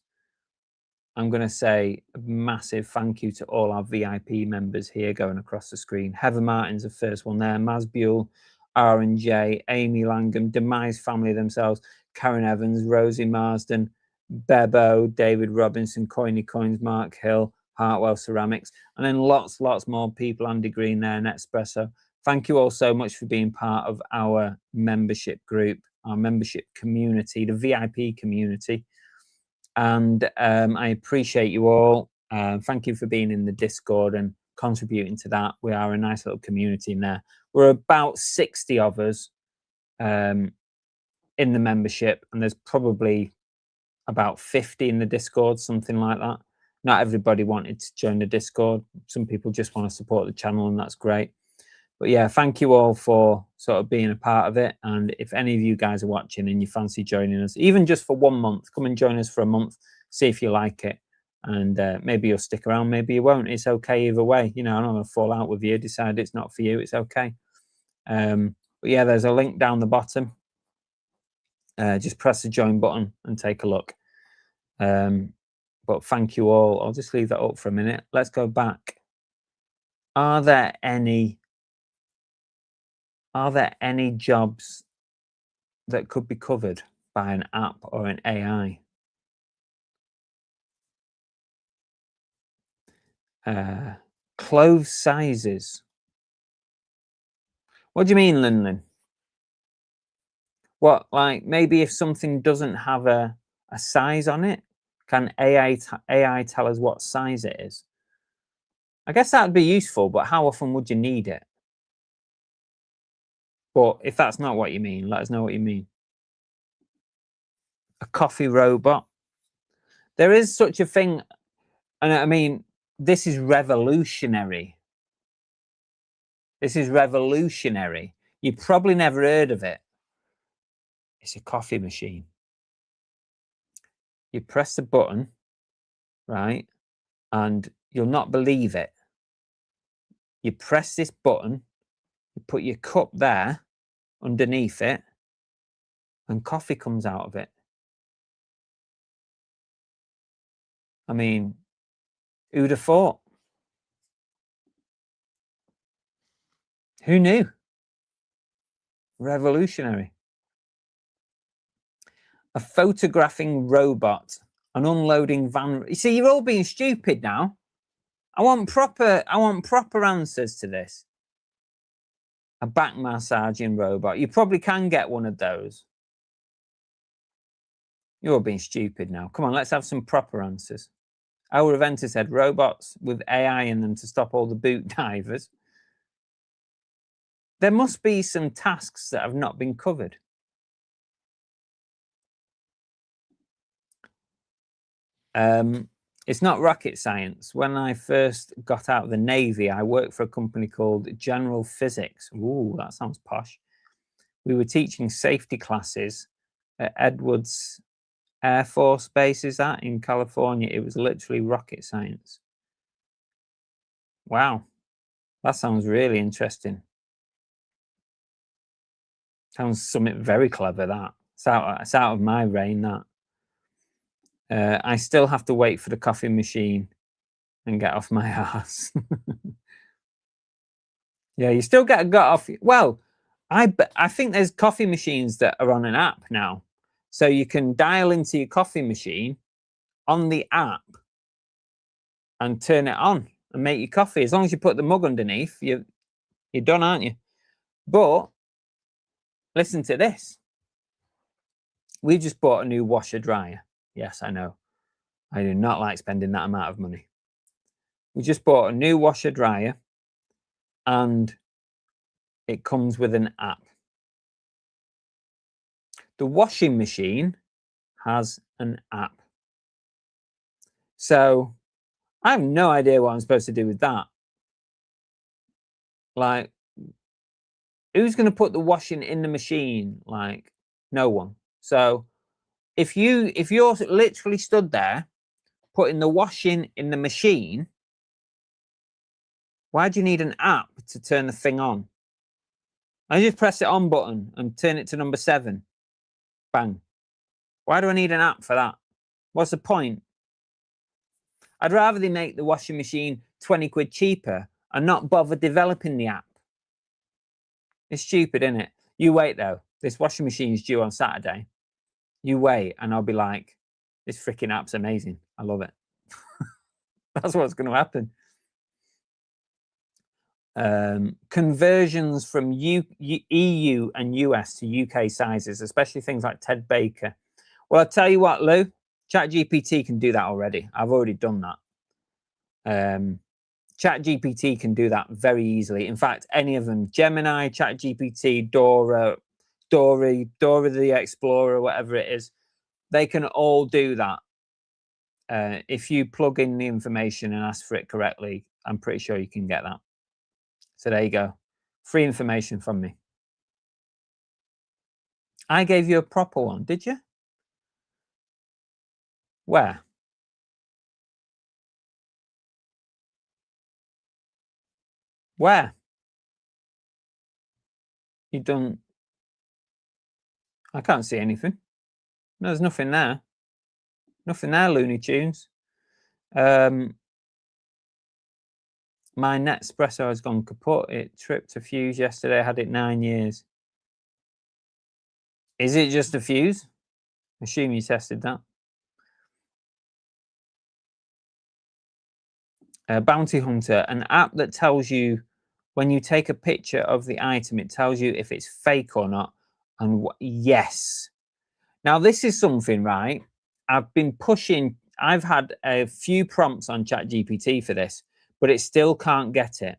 I'm going to say a massive thank you to all our VIP members here going across the screen. Heather Martin's the first one there. Maz Buell, R&J, Amy Langham, Demise Family themselves, Karen Evans, Rosie Marsden, Bebo, David Robinson, Coiny Coins, Mark Hill, Hartwell Ceramics, and then lots more people. Andy Green there, Nespresso. Thank you all so much for being part of our membership group, our membership community, the VIP community. And I appreciate you all. Thank you for being in the Discord and contributing to that. We are a nice little community in there. We're about 60 of us in the membership, and there's probably about 50 in the Discord, something like that. Not everybody wanted to join the Discord. Some people just want to support the channel, and that's great. But yeah, thank you all for sort of being a part of it. And if any of you guys are watching and you fancy joining us, even just for 1 month, come and join us for a month, see if you like it. And maybe you'll stick around, maybe you won't. It's okay either way. You know, I'm not going to fall out with you, decide it's not for you, it's okay. But yeah, there's a link down the bottom. Just press the join button and take a look. But thank you all. I'll just leave that up for a minute. Let's go back. Are there any jobs that could be covered by an app or an AI? Clothes sizes. What do you mean, Linlin? What, like maybe if something doesn't have a size on it, can AI tell us what size it is? I guess that would be useful, but how often would you need it? But if that's not what you mean, let us know what you mean. A coffee robot. There is such a thing, and I mean, this is revolutionary. This is revolutionary. You probably never heard of it. It's a coffee machine. You press the button, right? And you'll not believe it. You press this button, you put your cup there underneath it, and coffee comes out of it. I mean, who'd have thought? Who knew? Revolutionary. A photographing robot, an unloading van. You see, you're all being stupid now. I want proper answers to this. A back massaging robot. You probably can get one of those. You're all being stupid now. Come on, let's have some proper answers. Our Reventer said robots with AI in them to stop all the boot divers. There must be some tasks that have not been covered. It's not rocket science. When I first got out of the Navy, I worked for a company called General Physics. Ooh, that sounds posh. We were teaching safety classes at Edwards Air Force Base, is that, in California. It was literally rocket science. Wow, that sounds really interesting. Sounds something very clever, that. It's out of my reign, that. I still have to wait for the coffee machine and get off my ass. Yeah, you still got off. Well, I think there's coffee machines that are on an app now. So you can dial into your coffee machine on the app and turn it on and make your coffee. As long as you put the mug underneath, you're done, aren't you? But listen to this. We just bought a new washer dryer. Yes, I know. I do not like spending that amount of money. We just bought a new washer dryer and it comes with an app. The washing machine has an app. So I have no idea what I'm supposed to do with that. Like, who's going to put the washing in the machine? Like, no one. So if you're literally stood there putting the washing in the machine, why do you need an app to turn the thing on? I just press the on button and turn it to number 7. Bang. Why do I need an app for that? What's the point? I'd rather they make the washing machine 20 quid cheaper and not bother developing the app. It's stupid, isn't it? You wait though. This washing machine is due on Saturday. You wait and I'll be like, this freaking app's amazing. I love it. That's what's going to happen. Conversions from EU and US to UK sizes, especially things like Ted Baker. Well, I'll tell you what, Lou, ChatGPT can do that already. I've already done that. ChatGPT can do that very easily. In fact, any of them, Gemini, ChatGPT, Dora the Explorer, whatever it is, they can all do that. If you plug in the information and ask for it correctly, I'm pretty sure you can get that. So there you go. Free information from me. I gave you a proper one, did you? Where? Where? You done? I can't see anything. No, there's nothing there. Nothing there, Looney Tunes. My Nespresso has gone kaput. It tripped a fuse yesterday. I had it 9 years. Is it just a fuse? Assume you tested that. Bounty Hunter, an app that tells you when you take a picture of the item, it tells you if it's fake or not. And yes. Now, this is something, right? I've been pushing. I've had a few prompts on ChatGPT for this, but it still can't get it.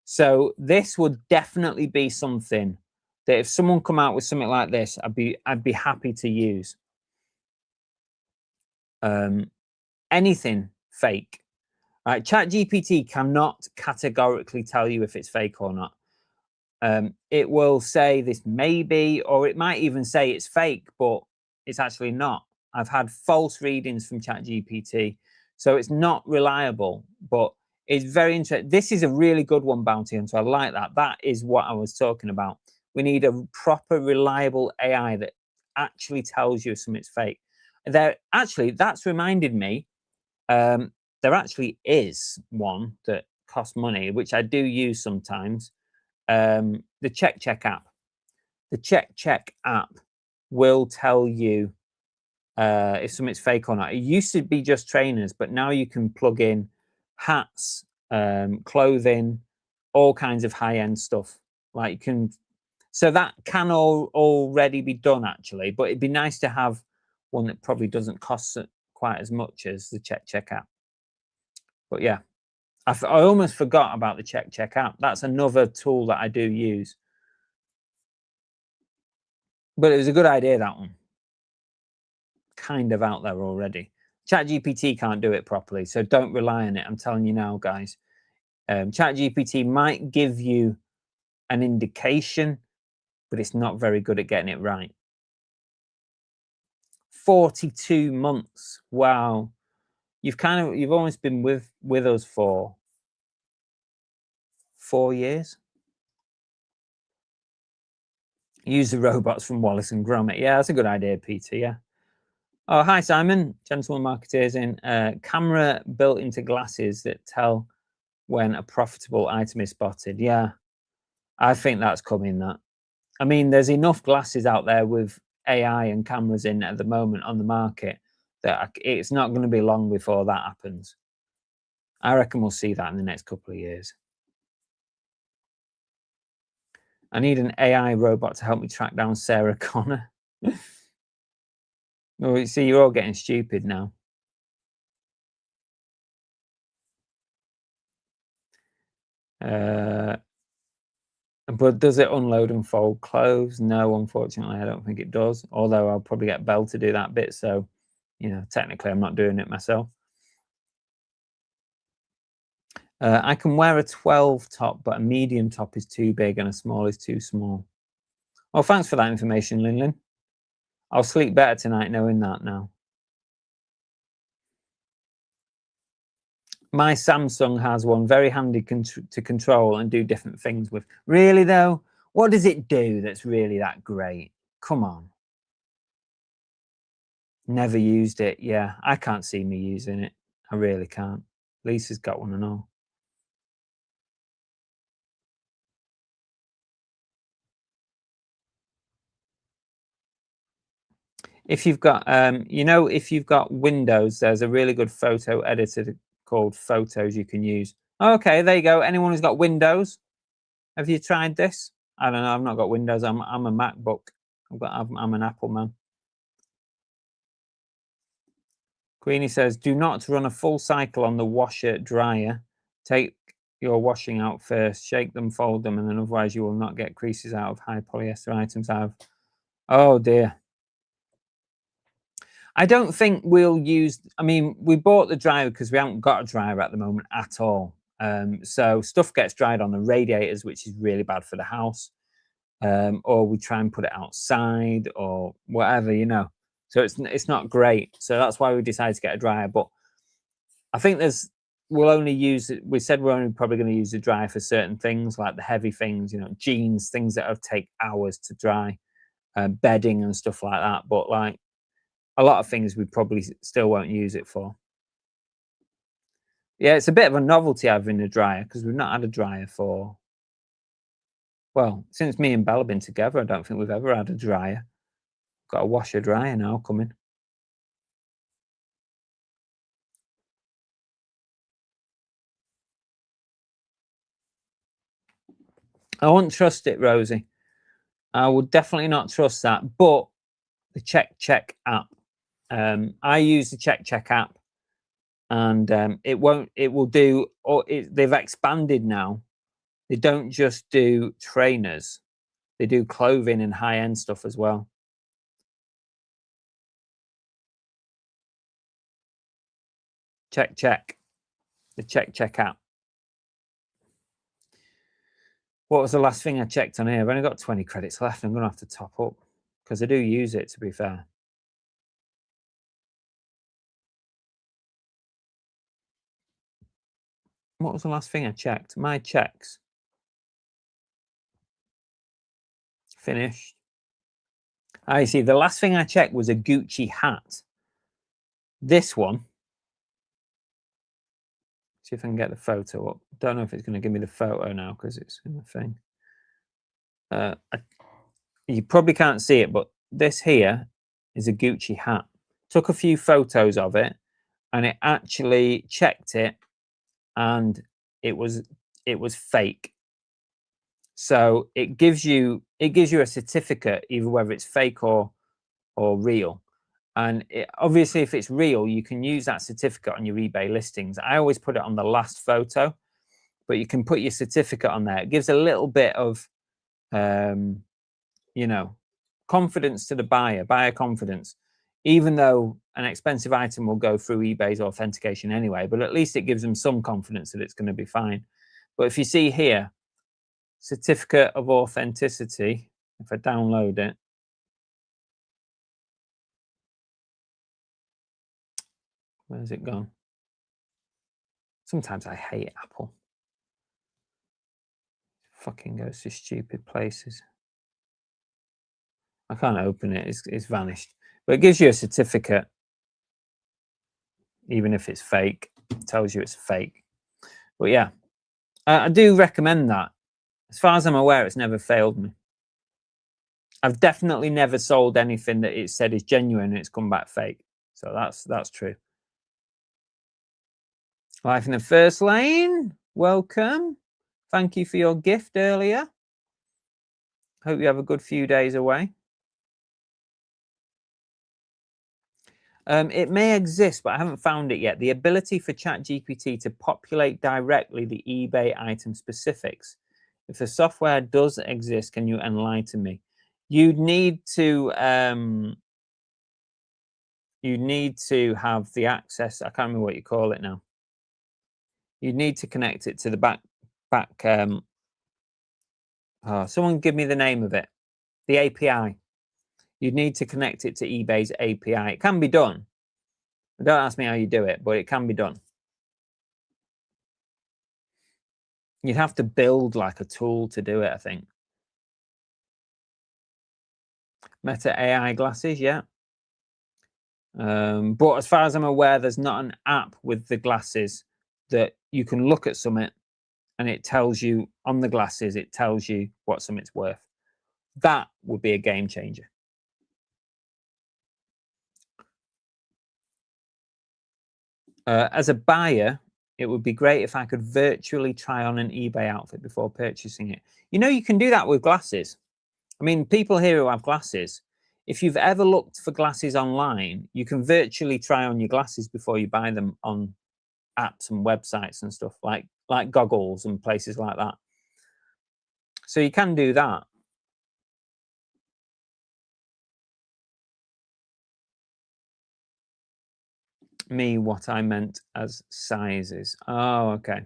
So this would definitely be something that if someone come out with something like this, I'd be happy to use. Anything fake. Right, ChatGPT cannot categorically tell you if it's fake or not. It will say this may be, or it might even say it's fake, but it's actually not. I've had false readings from ChatGPT, so it's not reliable, but it's very interesting. This is a really good one, Bounty Hunter. I like that. That is what I was talking about. We need a proper, reliable AI that actually tells you if something's fake. That's reminded me. There actually is one that costs money, which I do use sometimes. The Check app. The Check app will tell you if something's fake or not. It used to be just trainers, but now you can plug in hats, clothing, all kinds of high-end stuff. Like you can, so that can already be done actually. But it'd be nice to have one that probably doesn't cost quite as much as the Check app. But yeah, I almost forgot about the Check app. That's another tool that I do use. But it was a good idea, that one. Kind of out there already. ChatGPT can't do it properly, so don't rely on it. I'm telling you now, guys. ChatGPT might give you an indication, but it's not very good at getting it right. 42 months. Wow. You've almost been with us for 4 years. Use the robots from Wallace and Gromit. Yeah, that's a good idea, Peter. Yeah. Oh, hi, Simon. Gentleman Marketeers in. Camera built into glasses that tell when a profitable item is spotted. Yeah, I think that's coming. That. I mean, there's enough glasses out there with AI and cameras in at the moment on the market that it's not going to be long before that happens. I reckon we'll see that in the next couple of years. I need an AI robot to help me track down Sarah Connor. Well, you see, you're all getting stupid now. But does it unload and fold clothes? No, unfortunately, I don't think it does. Although I'll probably get Belle to do that bit. So, technically, I'm not doing it myself. I can wear a 12 top, but a medium top is too big and a small is too small. Oh, thanks for that information, Linlin. I'll sleep better tonight knowing that now. My Samsung has one, very handy to control and do different things with. Really, though? What does it do that's really that great? Come on. Never used it. Yeah, I can't see me using it. I really can't. Lisa's got one and all. If you've got, if you've got Windows, there's a really good photo editor called Photos you can use. Okay, there you go. Anyone who's got Windows, have you tried this? I don't know. I've not got Windows. I'm a MacBook. I'm an Apple man. Queenie says, do not run a full cycle on the washer dryer. Take your washing out first, shake them, fold them, and then otherwise you will not get creases out of high polyester items. Oh dear. I don't think we'll use, we bought the dryer because we haven't got a dryer at the moment at all. So stuff gets dried on the radiators, which is really bad for the house. Or we try and put it outside or whatever, So it's not great. So that's why we decided to get a dryer. But I think we'll only use it. We said we're only probably going to use the dryer for certain things, like the heavy things, jeans, things that take hours to dry, bedding and stuff like that. But like a lot of things we probably still won't use it for. Yeah, it's a bit of a novelty having a dryer because we've not had a dryer for, well, since me and Belle have been together. I don't think we've ever had a dryer. Got a washer dryer now coming. I wouldn't trust it, Rosie. I would definitely not trust that. But the Check app, I use the Check app, and it will do. Or they've expanded now. They don't just do trainers; they do clothing and high-end stuff as well. Check, the Check app. What was the last thing I checked on here? I've only got 20 credits left. I'm going to have to top up because I do use it, to be fair. What was the last thing I checked? My checks. Finished. I see. The last thing I checked was a Gucci hat. This one. See if I can get the photo up. Don't know if it's going to give me the photo now because it's in the thing. You probably can't see it, but this here is a Gucci hat. Took a few photos of it, and it actually checked it, and it was fake. So it gives you a certificate, either whether it's fake or real. And obviously, if it's real, you can use that certificate on your eBay listings. I always put it on the last photo, but you can put your certificate on there. It gives a little bit of, confidence to the buyer confidence, even though an expensive item will go through eBay's authentication anyway, but at least it gives them some confidence that it's going to be fine. But if you see here, certificate of authenticity, if I download it, where's it gone? Sometimes I hate Apple. Fucking goes to stupid places. I can't open it. It's vanished. But it gives you a certificate, even if it's fake. It tells you it's fake. But yeah, I do recommend that. As far as I'm aware, it's never failed me. I've definitely never sold anything that it said is genuine and it's come back fake. So that's true. Life in the First Lane, welcome. Thank you for your gift earlier. Hope you have a good few days away. It may exist, but I haven't found it yet. The ability for ChatGPT to populate directly the eBay item specifics. If the software does exist, can you enlighten me? You need to have the access. I can't remember what you call it now. You need to connect it to the back. Someone give me the name of it. The API. You'd need to connect it to eBay's API. It can be done. Don't ask me how you do it, but it can be done. You'd have to build like a tool to do it, I think. Meta AI glasses, yeah. But as far as I'm aware, there's not an app with the glasses that you can look at something and it tells you on the glasses, it tells you what something's worth. That would be a game changer. As a buyer, it would be great if I could virtually try on an eBay outfit before purchasing it. You know, you can do that with glasses. I mean, people here who have glasses, if you've ever looked for glasses online, you can virtually try on your glasses before you buy them on apps and websites and stuff like Goggles and places like that. So you can do that. Me, what I meant as sizes. Oh, okay.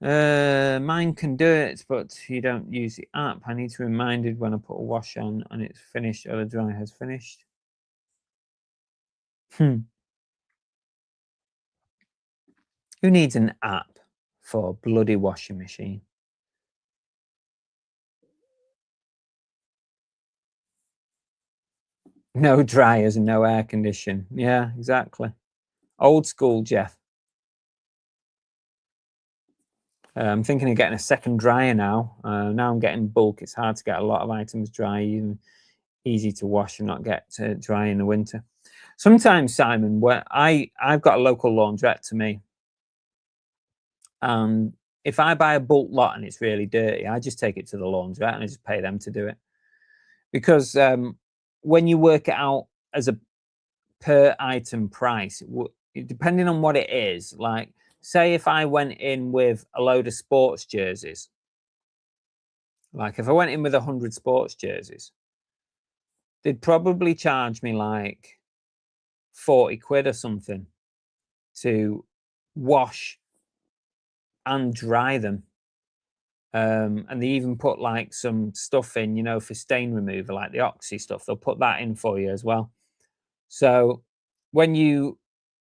Mine can do it, but you don't use the app. I need to be reminded when I put a wash on and it's finished or the dry has finished. Who needs an app for a bloody washing machine? No dryers and no air condition. Yeah, exactly. Old school, Jeff. I'm thinking of getting a second dryer now. Now I'm getting bulk. It's hard to get a lot of items dry, even easy to wash and not get dry in the winter. Sometimes, Simon, where I've got a local laundrette to me, and if I buy a bulk lot and it's really dirty, I just take it to the laundrette and I just pay them to do it. Because when you work it out as a per item price, depending on what it is, like say if I went in with a load of sports jerseys, like if I went in with 100 sports jerseys, they'd probably charge me like 40 quid or something to wash and dry them. And they even put like some stuff in, you know, for stain remover, like the oxy stuff. They'll put that in for you as well. So the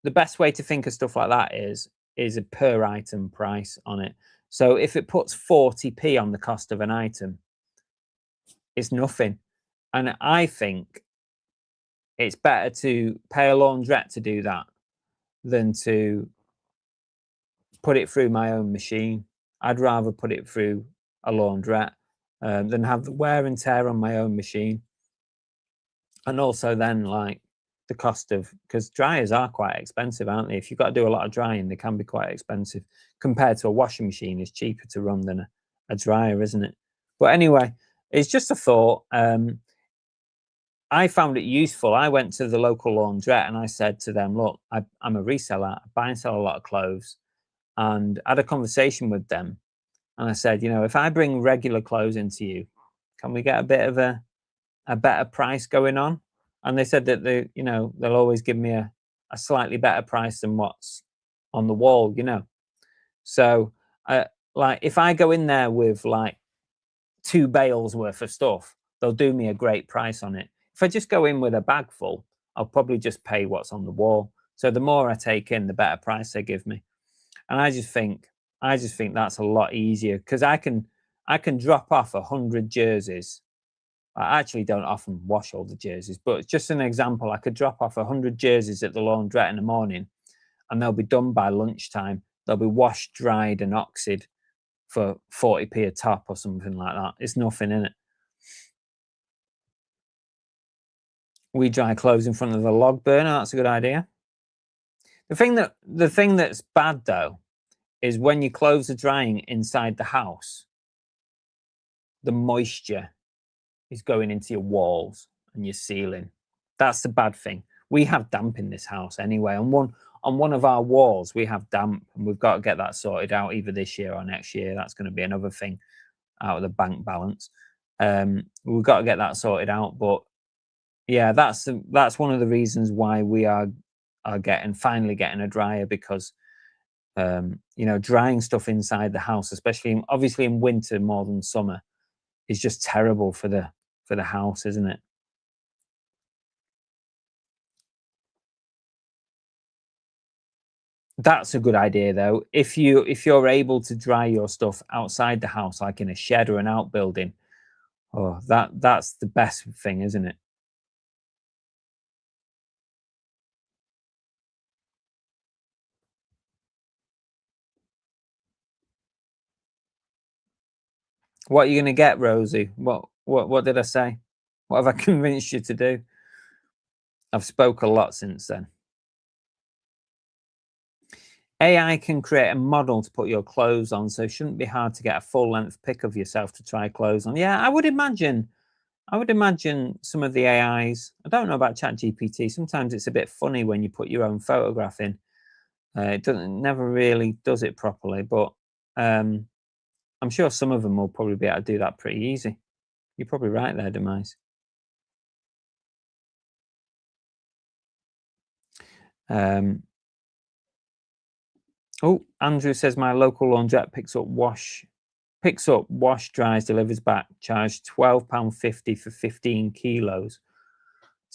best way to think of stuff like that is a per item price on it. So if it puts 40p on the cost of an item, it's nothing. And I think it's better to pay a laundrette to do that than to put it through my own machine. I'd rather put it through a laundrette than have the wear and tear on my own machine. And also then like the cost of, because dryers are quite expensive, aren't they? If you've got to do a lot of drying, they can be quite expensive compared to a washing machine. Is cheaper to run than a dryer, isn't it? But anyway, it's just a thought. I found it useful. I went to the local laundrette and I said to them, look, I'm a reseller. I buy and sell a lot of clothes. And I had a conversation with them. And I said, you know, if I bring regular clothes into you, can we get a bit of a better price going on? And they said that they'll always give me a slightly better price than what's on the wall, you know. So like if I go in there with like 2 bales worth of stuff, they'll do me a great price on it. If I just go in with a bag full, I'll probably just pay what's on the wall. So the more I take in, the better price they give me. And I just think that's a lot easier because I can drop off 100 jerseys. I actually don't often wash all the jerseys, but just an example, I could drop off 100 jerseys at the laundrette in the morning and they'll be done by lunchtime. They'll be washed, dried and oxied for 40p a top or something like that. It's nothing in it. We dry clothes in front of the log burner. That's a good idea. The thing that's bad though is when your clothes are drying inside the house, the moisture is going into your walls and your ceiling. That's the bad thing. We have damp in this house anyway. On one of our walls, we have damp, and we've got to get that sorted out either this year or next year. That's going to be another thing out of the bank balance. We've got to get that sorted out. But yeah, that's one of the reasons why we are finally getting a dryer, because drying stuff inside the house, especially obviously in winter more than summer, is just terrible for the house, isn't it? That's a good idea, though. If you're able to dry your stuff outside the house, like in a shed or an outbuilding, oh, that's the best thing, isn't it? What are you going to get, Rosie? What did I say? What have I convinced you to do? I've spoke a lot since then. AI can create a model to put your clothes on, so it shouldn't be hard to get a full-length pic of yourself to try clothes on. Yeah, I would imagine some of the AIs. I don't know about ChatGPT. Sometimes it's a bit funny when you put your own photograph in. It never really does it properly, but I'm sure some of them will probably be able to do that pretty easy. You're probably right there, Demise. Oh, Andrew says my local laundrette picks up, wash, dries, delivers back. Charged £12.50 for 15 kilos.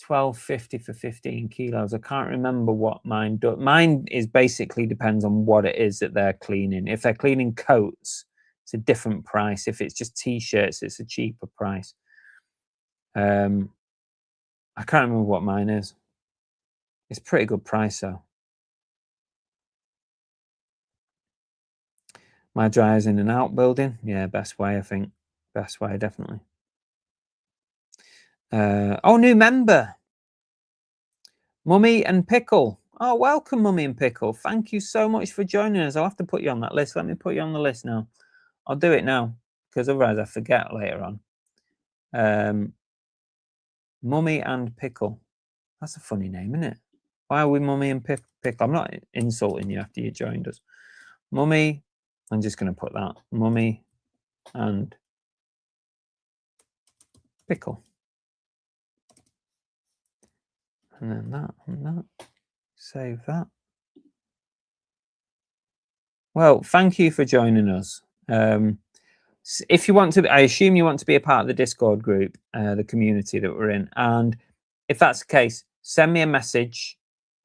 £12.50 for 15 kilos. I can't remember what mine does. Mine is basically depends on what it is that they're cleaning. If they're cleaning coats, it's a different price. If it's just t-shirts, it's a cheaper price. I can't remember what mine is. It's a pretty good price though. My dryer's in an outbuilding. Yeah, best way, I think. Best way, definitely. Oh, new member. Mummy and Pickle. Oh, welcome, Mummy and Pickle. Thank you so much for joining us. I'll have to put you on that list. Let me put you on the list now. I'll do it now, because otherwise I forget later on. Mummy and Pickle. That's a funny name, isn't it? Why are we Mummy and Pickle? I'm not insulting you after you joined us. Mummy, I'm just going to put that. Mummy and Pickle. And then that and that. Save that. Well, thank you for joining us. If you want to, I assume you want to be a part of the Discord group, the community that we're in. And if that's the case, send me a message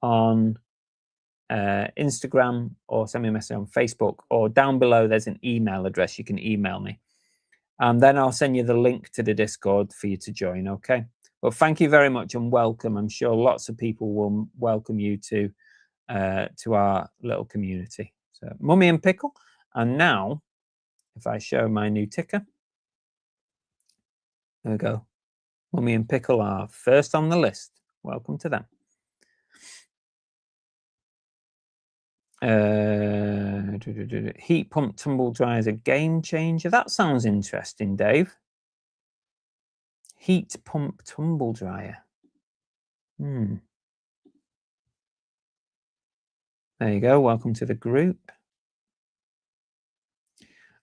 on Instagram, or send me a message on Facebook, or down below there's an email address. You can email me. And then I'll send you the link to the Discord for you to join, okay? Well, thank you very much and welcome. I'm sure lots of people will welcome you to our little community. So, Mummy and Pickle. And now, if I show my new ticker, there we go. Mummy and Pickle are first on the list. Welcome to them. Heat pump tumble dryer is a game changer. That sounds interesting, Dave. Heat pump tumble dryer. There you go. Welcome to the group.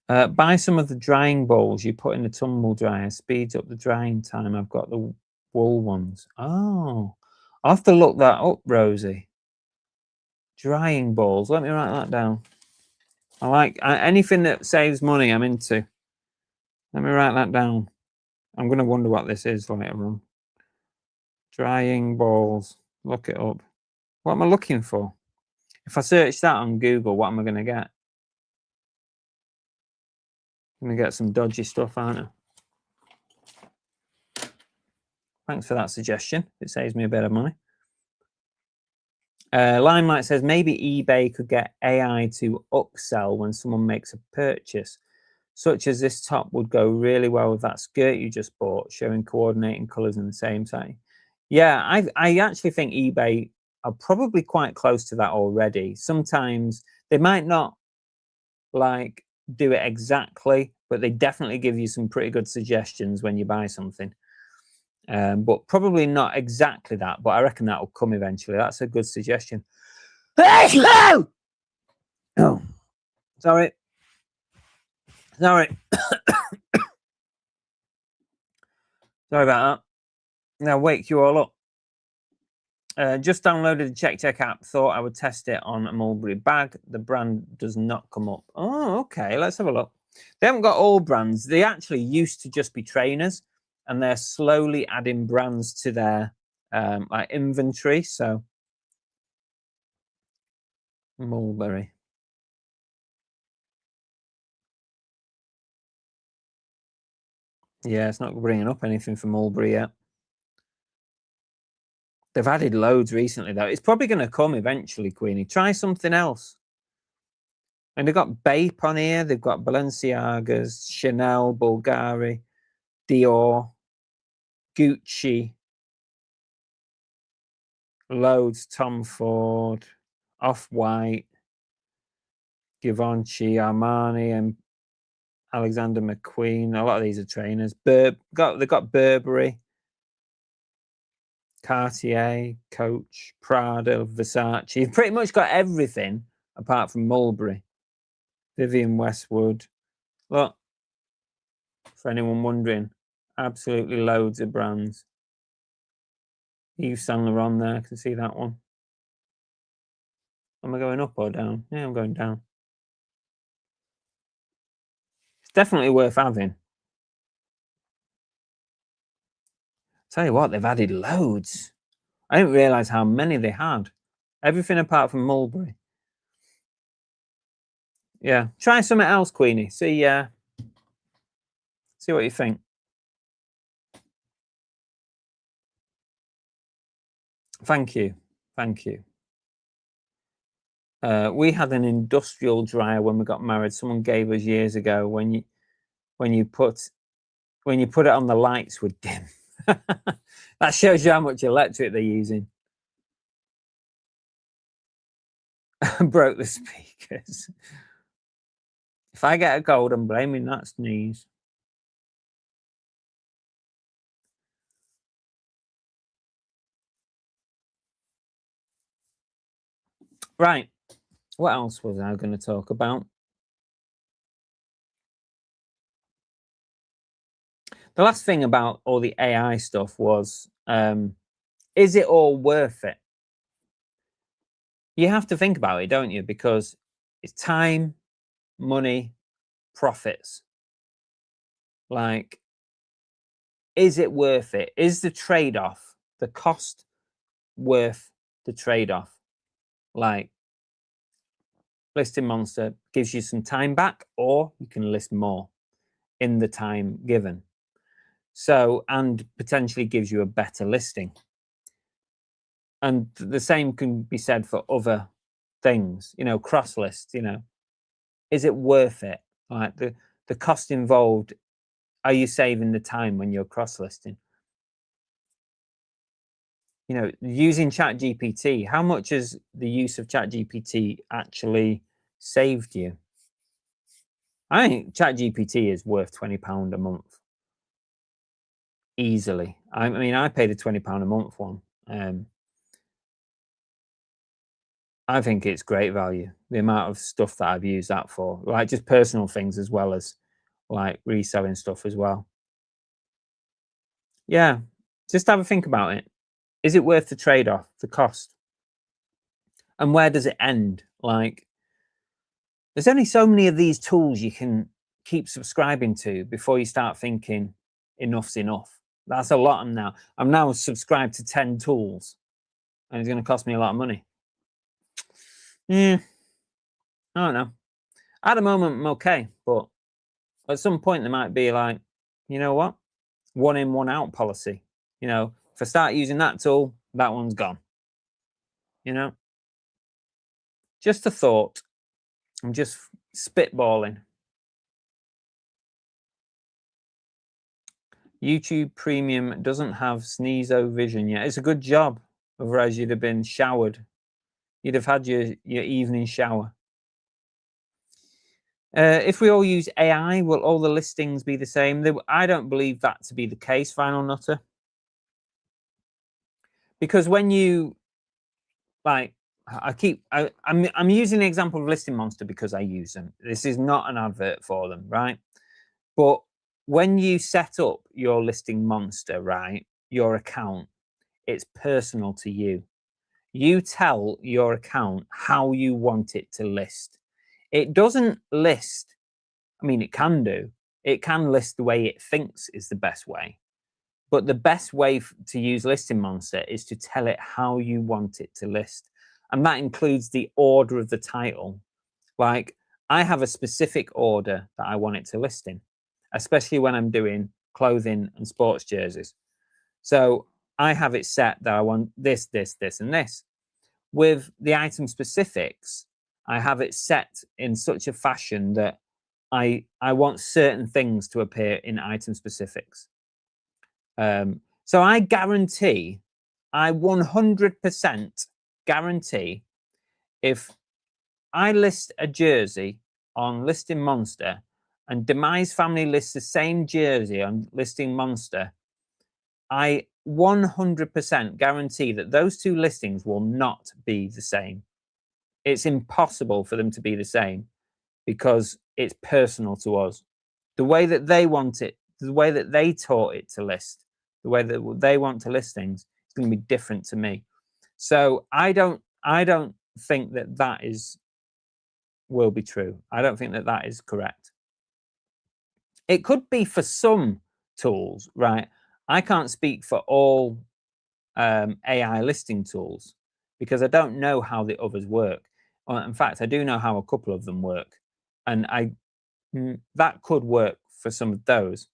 Buy some of the drying balls you put in the tumble dryer. Speeds up the drying time. I've got the wool ones. Oh, I'll have to look that up, Rosie. Drying balls. Let me write that down. I like anything that saves money. I'm into. Let me write that down. I'm going to wonder what this is later on. Drying balls. Look it up. What am I looking for? If I search that on Google, what am I going to get? I'm going to get some dodgy stuff, aren't I? Thanks for that suggestion. It saves me a bit of money. Limelight says maybe eBay could get AI to upsell when someone makes a purchase, such as this top would go really well with that skirt you just bought, showing coordinating colors in the same size. Yeah, I actually think eBay are probably quite close to that already. Sometimes they might not like do it exactly, but they definitely give you some pretty good suggestions when you buy something. but probably not exactly that. But I reckon that will come eventually. That's a good suggestion. Oh, sorry. Sorry. Sorry about that. Now wake you all up. Just downloaded the Check app. Thought I would test it on a Mulberry bag. The brand does not come up. Oh, okay. Let's have a look. They haven't got all brands. They actually used to just be trainers, and they're slowly adding brands to their like inventory. So Mulberry. Yeah, it's not bringing up anything for Mulberry yet. They've added loads recently, though. It's probably going to come eventually, Queenie. Try something else. And they've got Bape on here. They've got Balenciagas, Chanel, Bulgari, Dior, Gucci, loads, Tom Ford, Off-White, Givenchy, Armani, and Alexander McQueen. A lot of these are trainers. They've got Burberry, Cartier, Coach, Prada, Versace. You've pretty much got everything apart from Mulberry. Vivienne Westwood. Look, for anyone wondering, absolutely loads of brands. Yves Saint Laurent there, I can see that one. Am I going up or down? Yeah, I'm going down. It's definitely worth having. Tell you what, they've added loads. I didn't realise how many they had. Everything apart from Mulberry. Yeah, try something else, Queenie. See what you think. Thank you. Thank you. We had an industrial dryer when we got married. Someone gave us years ago. When you put it on, the lights would dim. That shows you how much electric they're using. Broke the speakers. If I get a cold, I'm blaming that sneeze. Right. What else was I going to talk about? The last thing about all the AI stuff was, is it all worth it? You have to think about it, don't you? Because it's time, money, profits. Like, is it worth it? Is the trade-off, the cost, worth the trade-off? Like, Listing Monster gives you some time back, or you can list more in the time given. So, and potentially gives you a better listing. And the same can be said for other things, cross lists, is it worth it? Like the cost involved, are you saving the time when you're cross listing? Using ChatGPT, how much has the use of ChatGPT actually saved you? I think ChatGPT is worth £20 a month. Easily. I mean, I paid a £20 a month one. I think it's great value. The amount of stuff that I've used that for, like just personal things as well as like reselling stuff as well. Yeah, just have a think about it. Is it worth the trade-off, the cost? And where does it end? Like, there's only so many of these tools you can keep subscribing to before you start thinking enough's enough. That's a lot now. I'm now subscribed to 10 tools and it's going to cost me a lot of money. Yeah, I don't know. At the moment, I'm okay, but at some point there might be like, you know what? One in, one out policy. If I start using that tool, that one's gone. Just a thought. I'm just spitballing. YouTube Premium doesn't have Sneezo Vision yet. It's a good job. Otherwise, you'd have been showered. You'd have had your evening shower. If we all use AI, will all the listings be the same? I don't believe that to be the case, Final Nutter. Because when you like, I'm using the example of Listing Monster because I use them. This is not an advert for them, right? But when you set up your Listing Monster, right, your account, it's personal to you. You tell your account how you want it to list. It doesn't list, I mean, it can do. It can list the way it thinks is the best way. But the best way to use Listing Monster is to tell it how you want it to list. And that includes the order of the title. Like, I have a specific order that I want it to list in, especially when I'm doing clothing and sports jerseys. So I have it set that I want this, this, this, and this. With the item specifics, I have it set in such a fashion that I want certain things to appear in item specifics. So I guarantee, I 100% guarantee, if I list a jersey on Listing Monster and Demise Family lists the same jersey on Listing Monster, I 100% guarantee that those two listings will not be the same. It's impossible for them to be the same because it's personal to us. The way that they want it, the way that they taught it to list, the way that they want to list things is going to be different to me. So I don't think that will be true. I don't think that is correct. It could be for some tools, right? I can't speak for all AI listing tools because I don't know how the others work. In fact, I do know how a couple of them work, and that could work for some of those.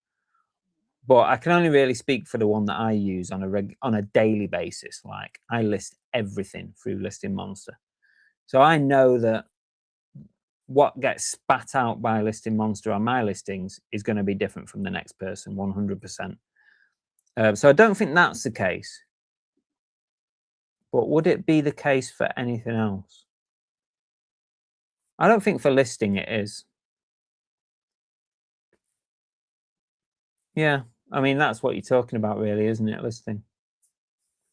But I can only really speak for the one that I use on a daily basis. Like, I list everything through Listing Monster, so I know that what gets spat out by Listing Monster on my listings is going to be different from the next person, 100%. So I don't think that's the case. But would it be the case for anything else? I don't think for listing it is. Yeah, I mean, that's what you're talking about, really, isn't it? Listing.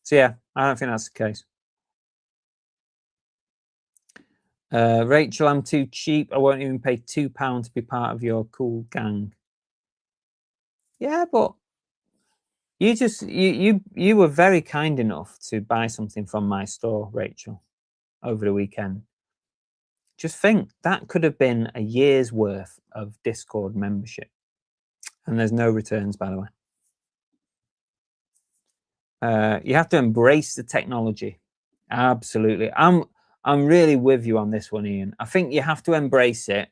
So yeah, I don't think that's the case. Rachel, I'm too cheap. I won't even pay £2 to be part of your cool gang. Yeah, but you were very kind enough to buy something from my store, Rachel, over the weekend. Just think, that could have been a year's worth of Discord membership. And there's no returns, by the way. You have to embrace the technology. Absolutely. I'm really with you on this one, Ian. I think you have to embrace it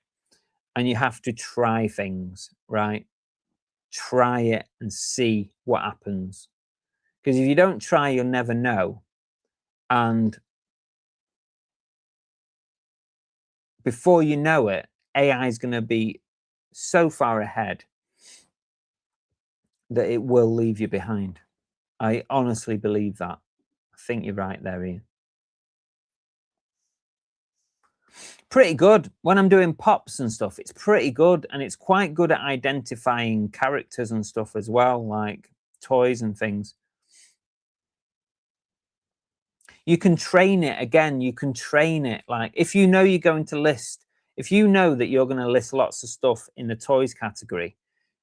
and you have to try things, right? Try it and see what happens. Because if you don't try, you'll never know. And before you know it, AI is going to be so far ahead that it will leave you behind. I honestly believe that. I think you're right there, Ian. Pretty good. When I'm doing pops and stuff, it's pretty good. And it's quite good at identifying characters and stuff as well, like toys and things. You can train it. Again, you can train it. Like, if you know you're going to list, if you know that you're going to list lots of stuff in the toys category,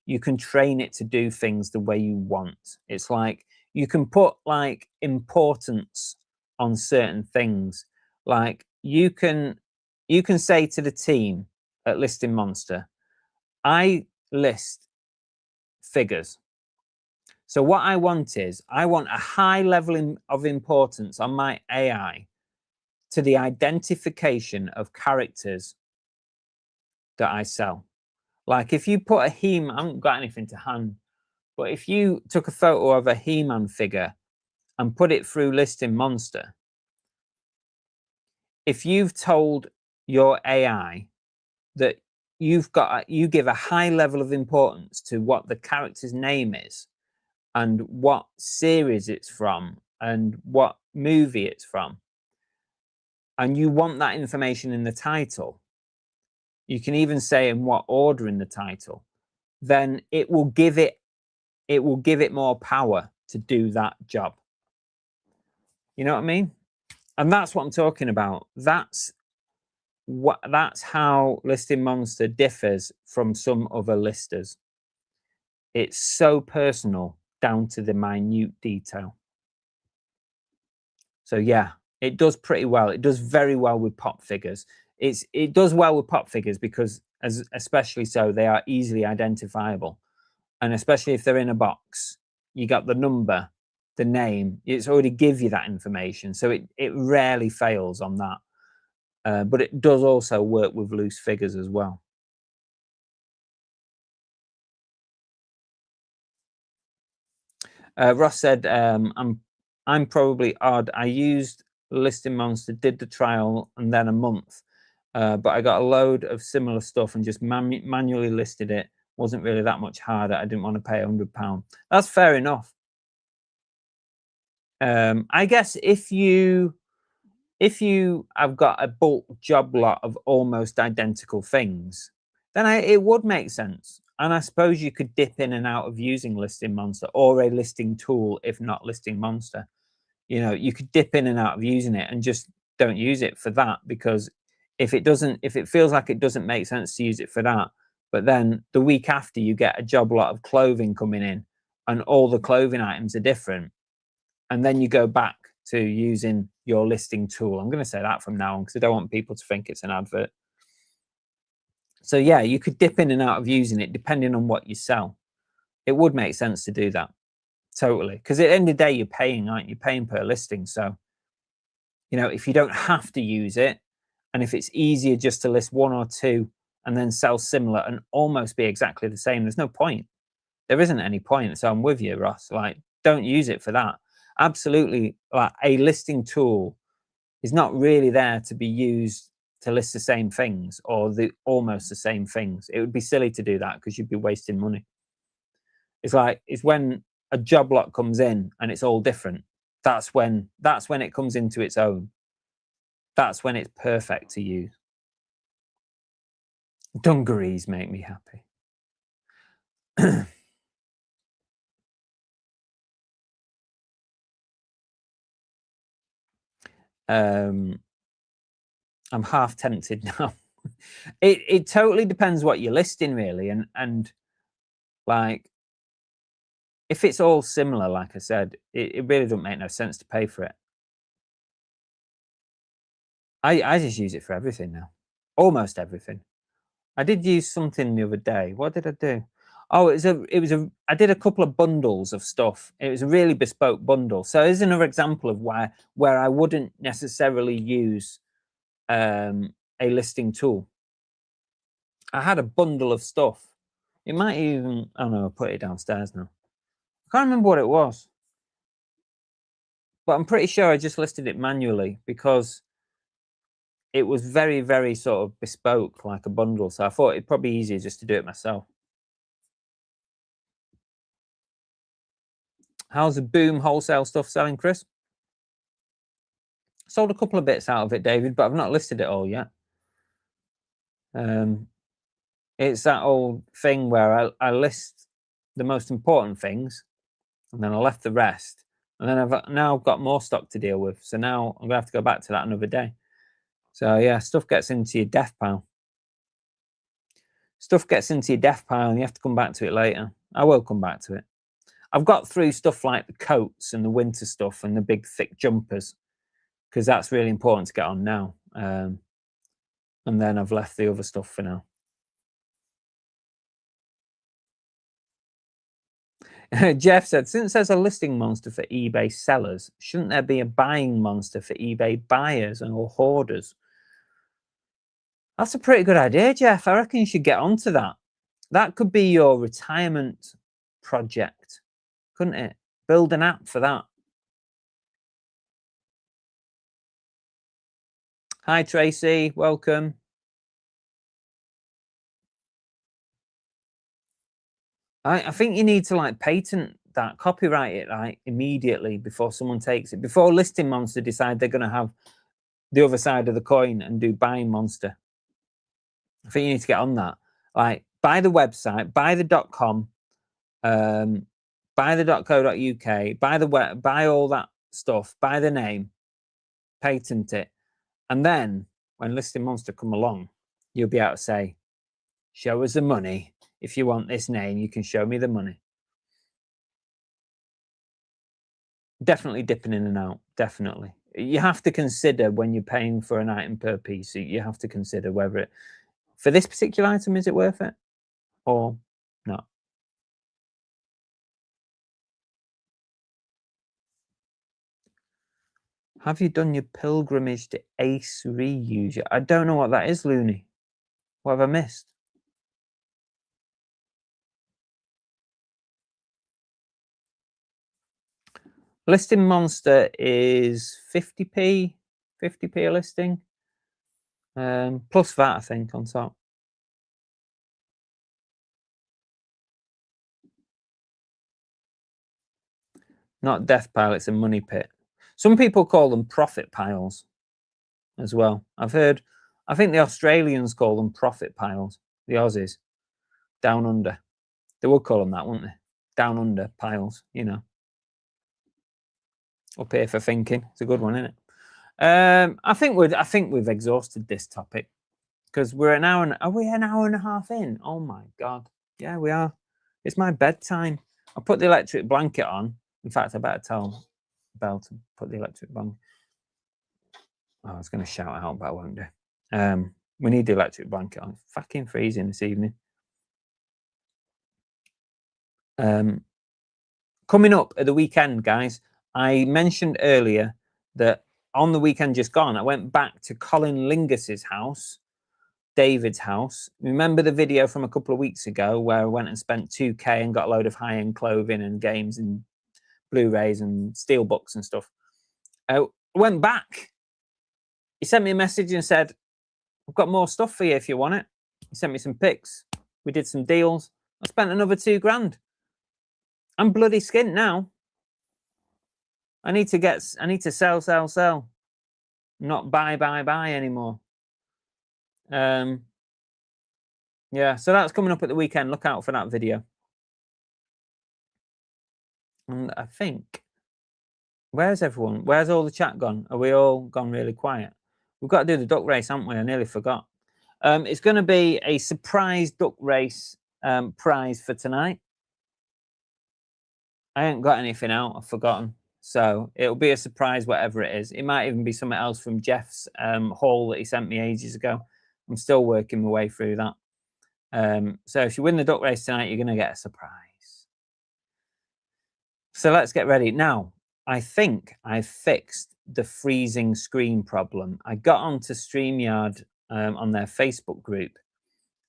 you can train it to do things the way you want. It's like, you can put like importance on certain things. Like, you can say to the team at Listing Monster, I list figures. So what I want is, I want a high level of importance on my AI to the identification of characters that I sell. Like, if you put a He-Man, I haven't got anything to hand, but if you took a photo of a He-Man figure and put it through Listing Monster, if you've told your AI that you give a high level of importance to what the character's name is and what series it's from and what movie it's from, and you want that information in the title, you can even say in what order in the title, then it will give it more power to do that job. You know what I mean? And that's what I'm talking about. That's how Listing Monster differs from some other listers. It's so personal down to the minute detail. So yeah, it does pretty well. It does very well with pop figures. It does well with pop figures because especially so they are easily identifiable. And especially if they're in a box, you got the number, the name, it's already give you that information. So it rarely fails on that. But it does also work with loose figures as well. Ross said, I'm probably odd. I used Listing Monster, did the trial, and then a month. But I got a load of similar stuff and just manually listed it. Wasn't really that much harder. I didn't want to pay £100. That's fair enough. I guess if you have got a bulk job lot of almost identical things, then it would make sense. And I suppose you could dip in and out of using Listing Monster or a listing tool, if not Listing Monster. You know, you could dip in and out of using it and just don't use it for that, because if it feels like it doesn't make sense to use it for that, but then the week after you get a job lot of clothing coming in and all the clothing items are different, and then you go back to using your listing tool. I'm going to say that from now on because I don't want people to think it's an advert. So yeah, you could dip in and out of using it depending on what you sell. It would make sense to do that. Totally. Because at the end of the day, you're paying, aren't you? You're paying per listing. So, you know, if you don't have to use it, and if it's easier just to list one or two and then sell similar and almost be exactly the same, there's no point. There isn't any point. So I'm with you, Ross. Like, don't use it for that. Absolutely. Like, a listing tool is not really there to be used to list the same things or almost the same things. It would be silly to do that because you'd be wasting money. It's when a job lot comes in and it's all different. That's when it comes into its own. That's when it's perfect to use. Dungarees make me happy. I'm half tempted now. It totally depends what you're listing, really, and like if it's all similar, like I said, it really doesn't make no sense to pay for it. I just use it for everything now, almost everything. I did use something the other day. What did I do? Oh, I did a couple of bundles of stuff. It was a really bespoke bundle. So there's another example of where I wouldn't necessarily use a listing tool. I had a bundle of stuff. It might even, oh no, I put it downstairs now. I can't remember what it was, but I'm pretty sure I just listed it manually because it was very, very sort of bespoke, like a bundle. So I thought it'd probably be easier just to do it myself. How's the Boom wholesale stuff selling, Chris? Sold a couple of bits out of it, David, but I've not listed it all yet. It's that old thing where I list the most important things and then I left the rest. And then I've now got more stock to deal with. So now I'm going to have to go back to that another day. So yeah, stuff gets into your death pile. Stuff gets into your death pile and you have to come back to it later. I will come back to it. I've got through stuff like the coats and the winter stuff and the big thick jumpers because that's really important to get on now. And then I've left the other stuff for now. Jeff said, since there's a listing monster for eBay sellers, shouldn't there be a buying monster for eBay buyers or hoarders? That's a pretty good idea, Jeff. I reckon you should get onto that. That could be your retirement project, couldn't it? Build an app for that. Hi, Tracy. Welcome. I think you need to like patent that, copyright it like immediately before someone takes it. Before Listing Monster decide they're going to have the other side of the coin and do Buying Monster. I think you need to get on that. Like, buy the website, buy the .com, buy the .co.uk, buy all that stuff by the name, patent it, and then when Listing Monster come along, you'll be able to say, show us the money. If you want this name, you can show me the money. Definitely dipping in and out, definitely. You have to consider when you're paying for an item per piece, you have to consider whether it, for this particular item, is it worth it or not? Have you done your pilgrimage to Ace Reuse? I don't know what that is, Looney. What have I missed? Listing Monster is 50p a listing, plus VAT, I think, on top. Not death pile, it's a money pit. Some people call them profit piles as well. I've heard, I think the Australians call them profit piles, the Aussies, down under. They would call them that, wouldn't they? Down under piles, you know. Up here for thinking. It's a good one, isn't it? I think we've exhausted this topic because we're an hour and are we an hour and a half in? Oh my god. Yeah, we are. It's my bedtime. I put the electric blanket on. In fact, I better tell Belle to put the electric blanket. Oh, I was going to shout out, but I won't do. We need the electric blanket on. It's fucking freezing this evening. Coming up at the weekend, guys, I mentioned earlier that on the weekend just gone, I went back to Colin Lingus's house, David's house. Remember the video from a couple of weeks ago where I went and spent 2K and got a load of high-end clothing and games and Blu-rays and steelbooks and stuff? I went back. He sent me a message and said, I've got more stuff for you if you want it. He sent me some pics. We did some deals. I spent another $2,000. I'm bloody skint now. I need to sell, not buy anymore. Yeah, so that's coming up at the weekend. Look out for that video. And I think, where's everyone? Where's all the chat gone? Are we all gone really quiet? We've got to do the duck race, haven't we? I nearly forgot. It's going to be a surprise duck race prize for tonight. I ain't got anything out. I've forgotten. So it'll be a surprise, whatever it is. It might even be something else from Jeff's haul that he sent me ages ago. I'm still working my way through that. So if you win the duck race tonight, you're going to get a surprise. So let's get ready. Now, I think I've fixed the freezing screen problem. I got onto StreamYard on their Facebook group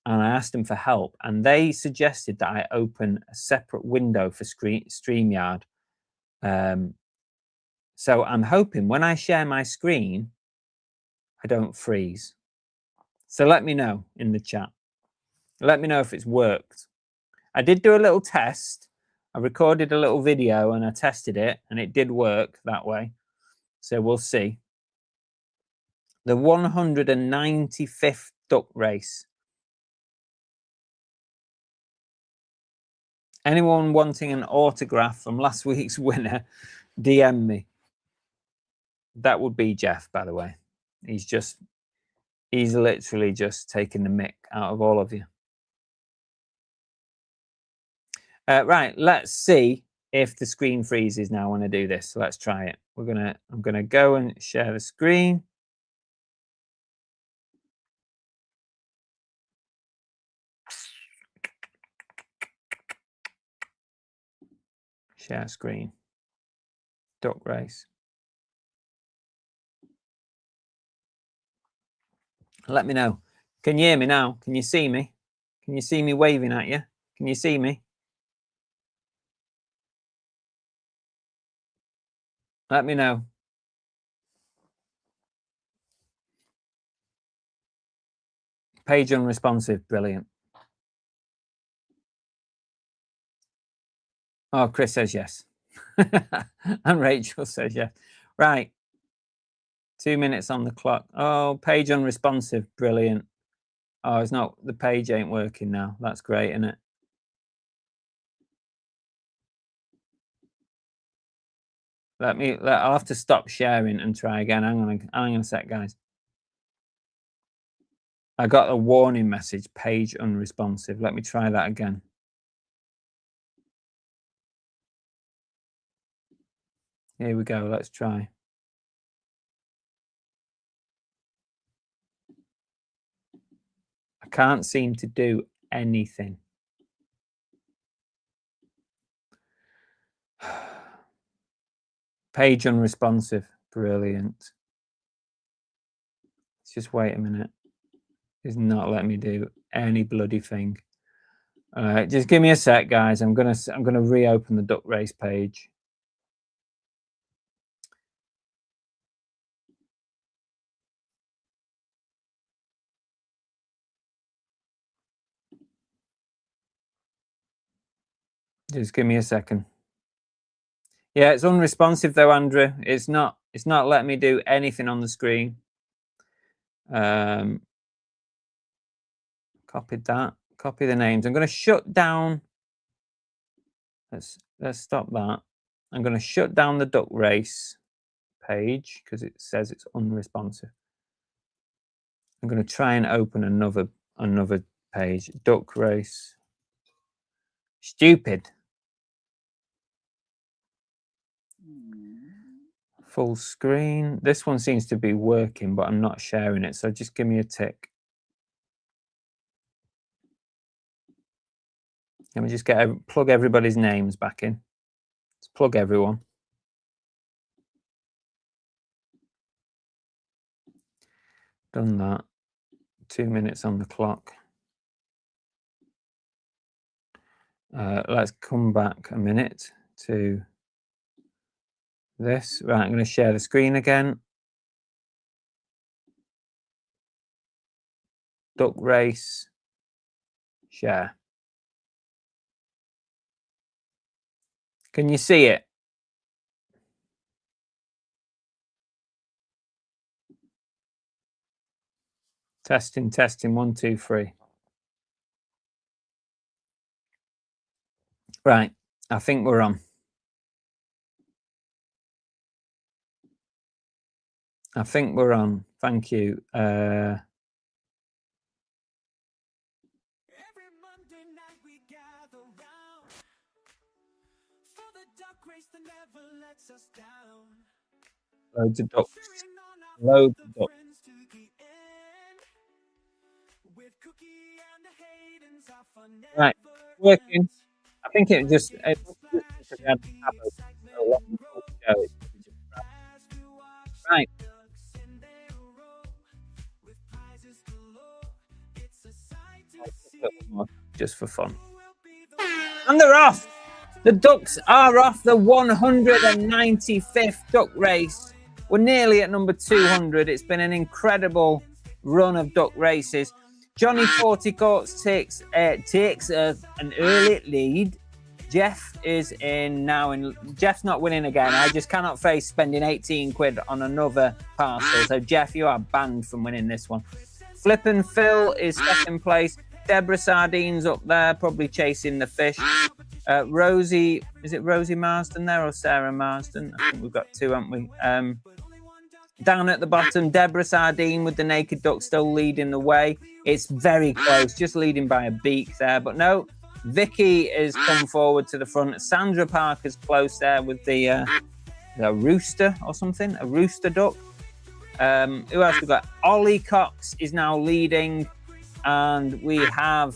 and I asked them for help. And they suggested that I open a separate window for StreamYard. So I'm hoping when I share my screen, I don't freeze. So let me know in the chat. Let me know if it's worked. I did do a little test. I recorded a little video and I tested it and it did work that way. So we'll see. The 195th duck race. Anyone wanting an autograph from last week's winner, DM me. That would be Jeff, by the way. He's literally just taking the mick out of all of you. Right, let's see if the screen freezes now when I do this. So let's try it. I'm gonna go and share the screen. Share screen. Duck race. Let me know. Can you hear me now? Can you see me? Can you see me waving at you? Can you see me? Let me know. Page unresponsive. Brilliant. Oh, Chris says yes. And Rachel says yes. Right. 2 minutes on the clock. Oh, page unresponsive. Brilliant. Oh, it's not, the page ain't working now. That's great, isn't it? I'll have to stop sharing and try again. Hang on a sec, guys. I got a warning message, page unresponsive. Let me try that again. Here we go. Let's try. I can't seem to do anything. Page unresponsive. Brilliant. Let's just wait a minute. It's not letting me do any bloody thing. All right, just give me a sec, guys. I'm gonna reopen the duck race page. Just give me a second. Yeah, it's unresponsive though, Andrew. It's not letting me do anything on the screen. Copied that. Copy the names. I'm going to shut down. Let's stop that. I'm going to shut down the duck race page because it says it's unresponsive. I'm going to try and open another page. Duck race. Stupid. Full screen. This one seems to be working, but I'm not sharing it. So just give me a tick. Let me just plug everybody's names back in. Let's plug everyone. Done that. 2 minutes on the clock. Let's come back a minute to this. Right, I'm going to share the screen again. Duck race. Share. Can you see it? Testing, 1, 2, 3. Right, I think we're on. I think we're on. Thank you. Every Monday night we gather round for the duck race that never lets us down. Loads of ducks. Loads of ducks. Right, working. I think it just right. Just for fun. And they're off. The ducks are off the 195th duck race. We're nearly at number 200. It's been an incredible run of duck races. Johnny 40 Courts takes an early lead. Jeff is in now. Jeff's not winning again. I just cannot face spending 18 quid on another parcel. So Jeff, you are banned from winning this one. Flippin' Phil is second place. Deborah Sardines up there, probably chasing the fish. Rosie, is it Rosie Marsden there or Sarah Marsden? I think we've got two, haven't we? Down at the bottom, Deborah Sardine with the naked duck still leading the way. It's very close, just leading by a beak there. But no, Vicky has come forward to the front. Sandra Parker's close there with the rooster or something, a rooster duck. Who else we got? Ollie Cox is now leading. And we have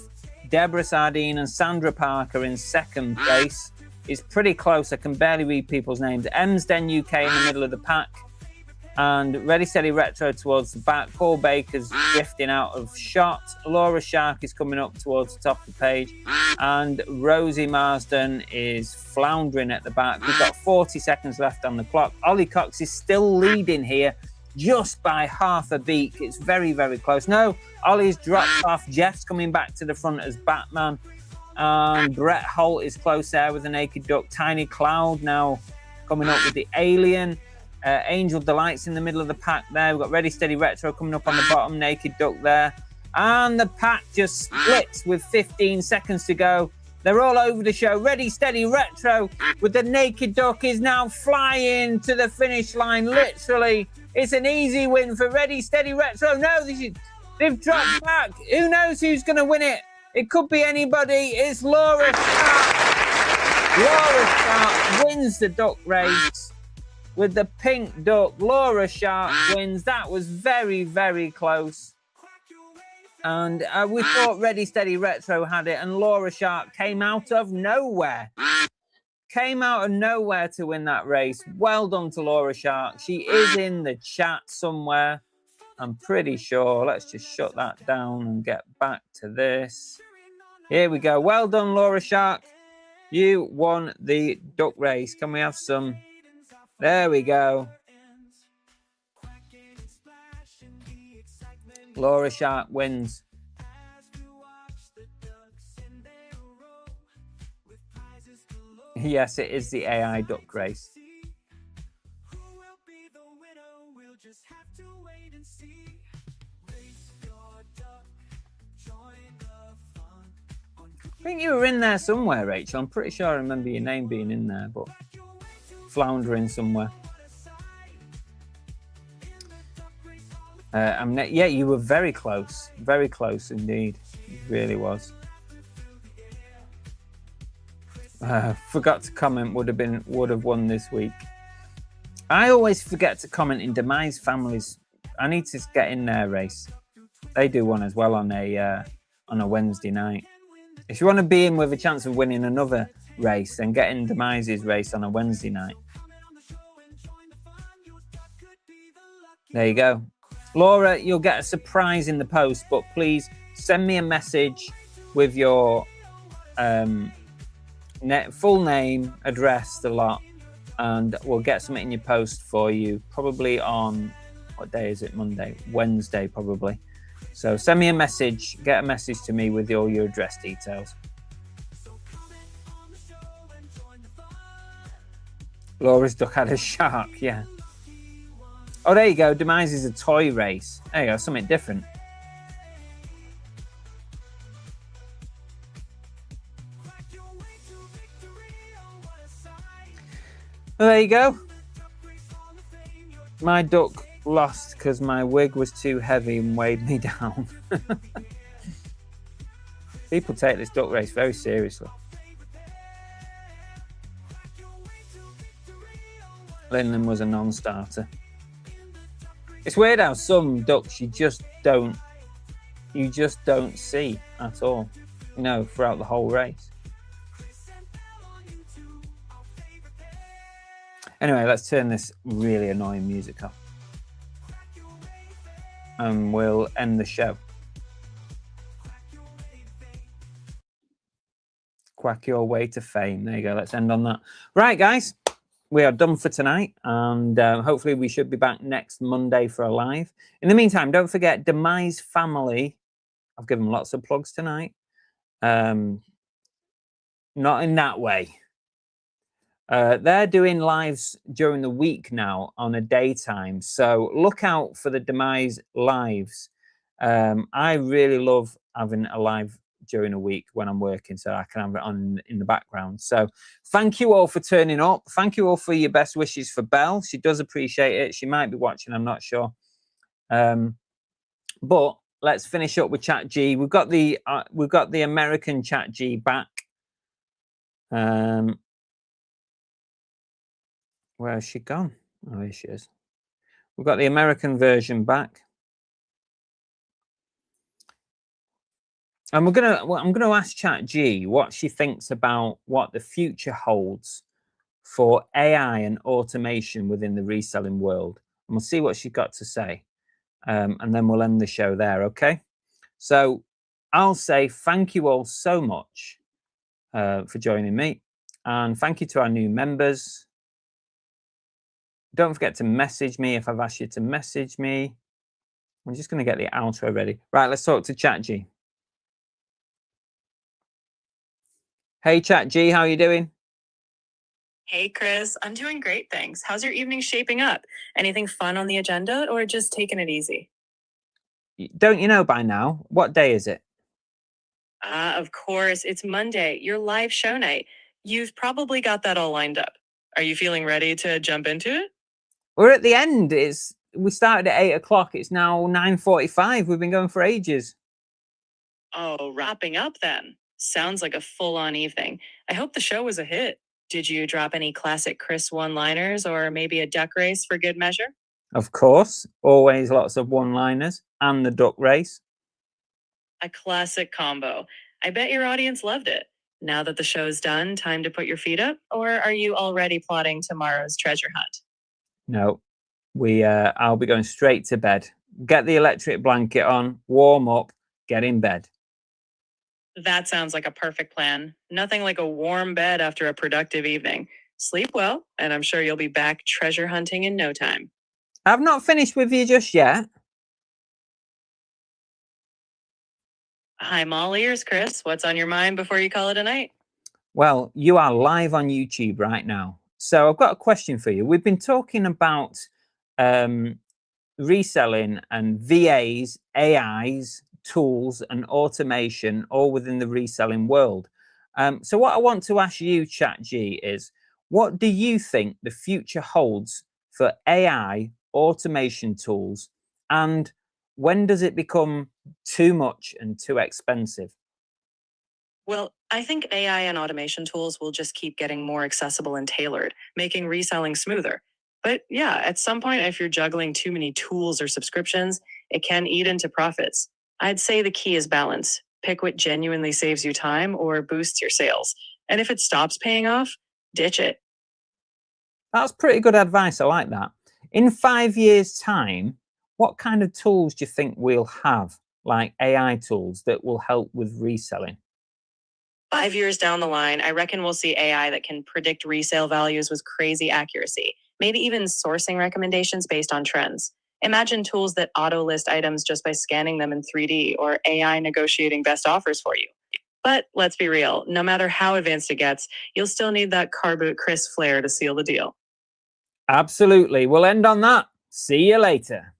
Deborah Sardine and Sandra Parker in second place. It's pretty close. I can barely read people's names. Emsden UK in the middle of the pack. And Ready Steady Retro towards the back. Paul Baker's drifting out of shot. Laura Shark is coming up towards the top of the page. And Rosie Marsden is floundering at the back. We've got 40 seconds left on the clock. Ollie Cox is still leading here just by half a beak. It's very, very close. No, Ollie's dropped off. Jeff's coming back to the front as Batman. And Brett Holt is close there with the naked duck. Tiny Cloud now coming up with the alien. Angel Delight's in the middle of the pack there. We've got Ready Steady Retro coming up on the bottom. Naked duck there. And the pack just splits with 15 seconds to go. They're all over the show. Ready, Steady, Retro with the naked duck is now flying to the finish line. Literally, it's an easy win for Ready, Steady, Retro. No, they've dropped back. Who knows who's going to win it? It could be anybody. It's Laura Sharp. Laura Sharp wins the duck race with the pink duck. Laura Sharp wins. That was very, very close. And we thought Ready, Steady, Retro had it, and Laura Sharp came out of nowhere. Came out of nowhere to win that race. Well done to Laura Sharp. She is in the chat somewhere, I'm pretty sure. Let's just shut that down and get back to this. Here we go. Well done, Laura Sharp. You won the duck race. Can we have some? There we go. Laura Sharp wins. Yes, it is the AI duck race. I think you were in there somewhere, Rachel. I'm pretty sure I remember your name being in there, but floundering somewhere. Yeah, you were very close indeed. It really was. Forgot to comment. Would have won this week. I always forget to comment in Demise Families. I need to get in their race. They do one as well on a Wednesday night. If you want to be in with a chance of winning another race, then get in Demise's race on a Wednesday night. There you go. Laura, you'll get a surprise in the post, but please send me a message with your full name, address, the lot, and we'll get something in your post for you, probably on, what day is it? Monday? Wednesday, probably. So send me a message, get a message to me with all your address details. Laura's duck had a shark, yeah. Oh, there you go. Demise is a toy race. There you go, something different. Well, there you go. My duck lost because my wig was too heavy and weighed me down. People take this duck race very seriously. Linlin was a non-starter. It's weird how some ducks you just don't see at all, throughout the whole race. Anyway, let's turn this really annoying music off. And we'll end the show. Quack your way to fame. There you go. Let's end on that. Right, guys. We are done for tonight, and hopefully we should be back next Monday for a live. In the meantime, don't forget Demise Family. I've given lots of plugs tonight. Not in that way. They're doing lives during the week now on a daytime, so look out for the Demise lives. I really love having a live during a week when I'm working, so I can have it on in the background. So thank you all for turning up. Thank you all for your best wishes for Belle. She does appreciate it. She might be watching, I'm not sure. But let's finish up with Chat G. We've got the American Chat G back. Where has she gone? Oh, here she is. We've got the American version back. And I'm gonna ask Chat G what she thinks about what the future holds for AI and automation within the reselling world. And we'll see what she's got to say. And then we'll end the show there, okay? So I'll say thank you all so much for joining me. And thank you to our new members. Don't forget to message me if I've asked you to message me. I'm just going to get the outro ready. Right, let's talk to Chat G. Hey, Chat G, how are you doing?
Hey, Chris. I'm doing great, thanks. How's your evening shaping up? Anything fun on the agenda or just taking it easy?
Don't you know by now? What day is it?
Of course, it's Monday, your live show night. You've probably got that all lined up. Are you feeling ready to jump into it?
We're at the end. We started at 8 o'clock. It's now 9:45. We've been going for ages.
Oh, wrapping up then. Sounds like a full on evening. I hope the show was a hit. Did you drop any classic Chris one liners or maybe a duck race for good measure?
Of course, always lots of one-liners and the duck race.
A classic combo. I bet your audience loved it. Now that the show's done, time to put your feet up? Or are you already plotting tomorrow's treasure hunt?
No, I'll be going straight to bed. Get the electric blanket on, warm up, get in bed.
That sounds like a perfect plan. Nothing like a warm bed after a productive evening. Sleep well, and I'm sure you'll be back treasure hunting in no time.
I've not finished with you just yet.
I'm all ears, Chris. What's on your mind before you call it a night?
Well, you are live on YouTube right now. So I've got a question for you. We've been talking about reselling and VAs, AIs, tools and automation all within the reselling world. So what I want to ask you, ChatG, is what do you think the future holds for AI automation tools, and when does it become too much and too expensive?
Well, I think AI and automation tools will just keep getting more accessible and tailored, making reselling smoother. But yeah, at some point, if you're juggling too many tools or subscriptions, it can eat into profits. I'd say the key is balance. Pick what genuinely saves you time or boosts your sales. And if it stops paying off, ditch it.
That's pretty good advice. I like that. In 5 years' time, what kind of tools do you think we'll have, like AI tools that will help with reselling?
5 years down the line, I reckon we'll see AI that can predict resale values with crazy accuracy, maybe even sourcing recommendations based on trends. Imagine tools that auto list items just by scanning them in 3D, or AI negotiating best offers for you. But let's be real, no matter how advanced it gets, you'll still need that car boot Chris flair to seal the deal.
Absolutely. We'll end on that. See you later.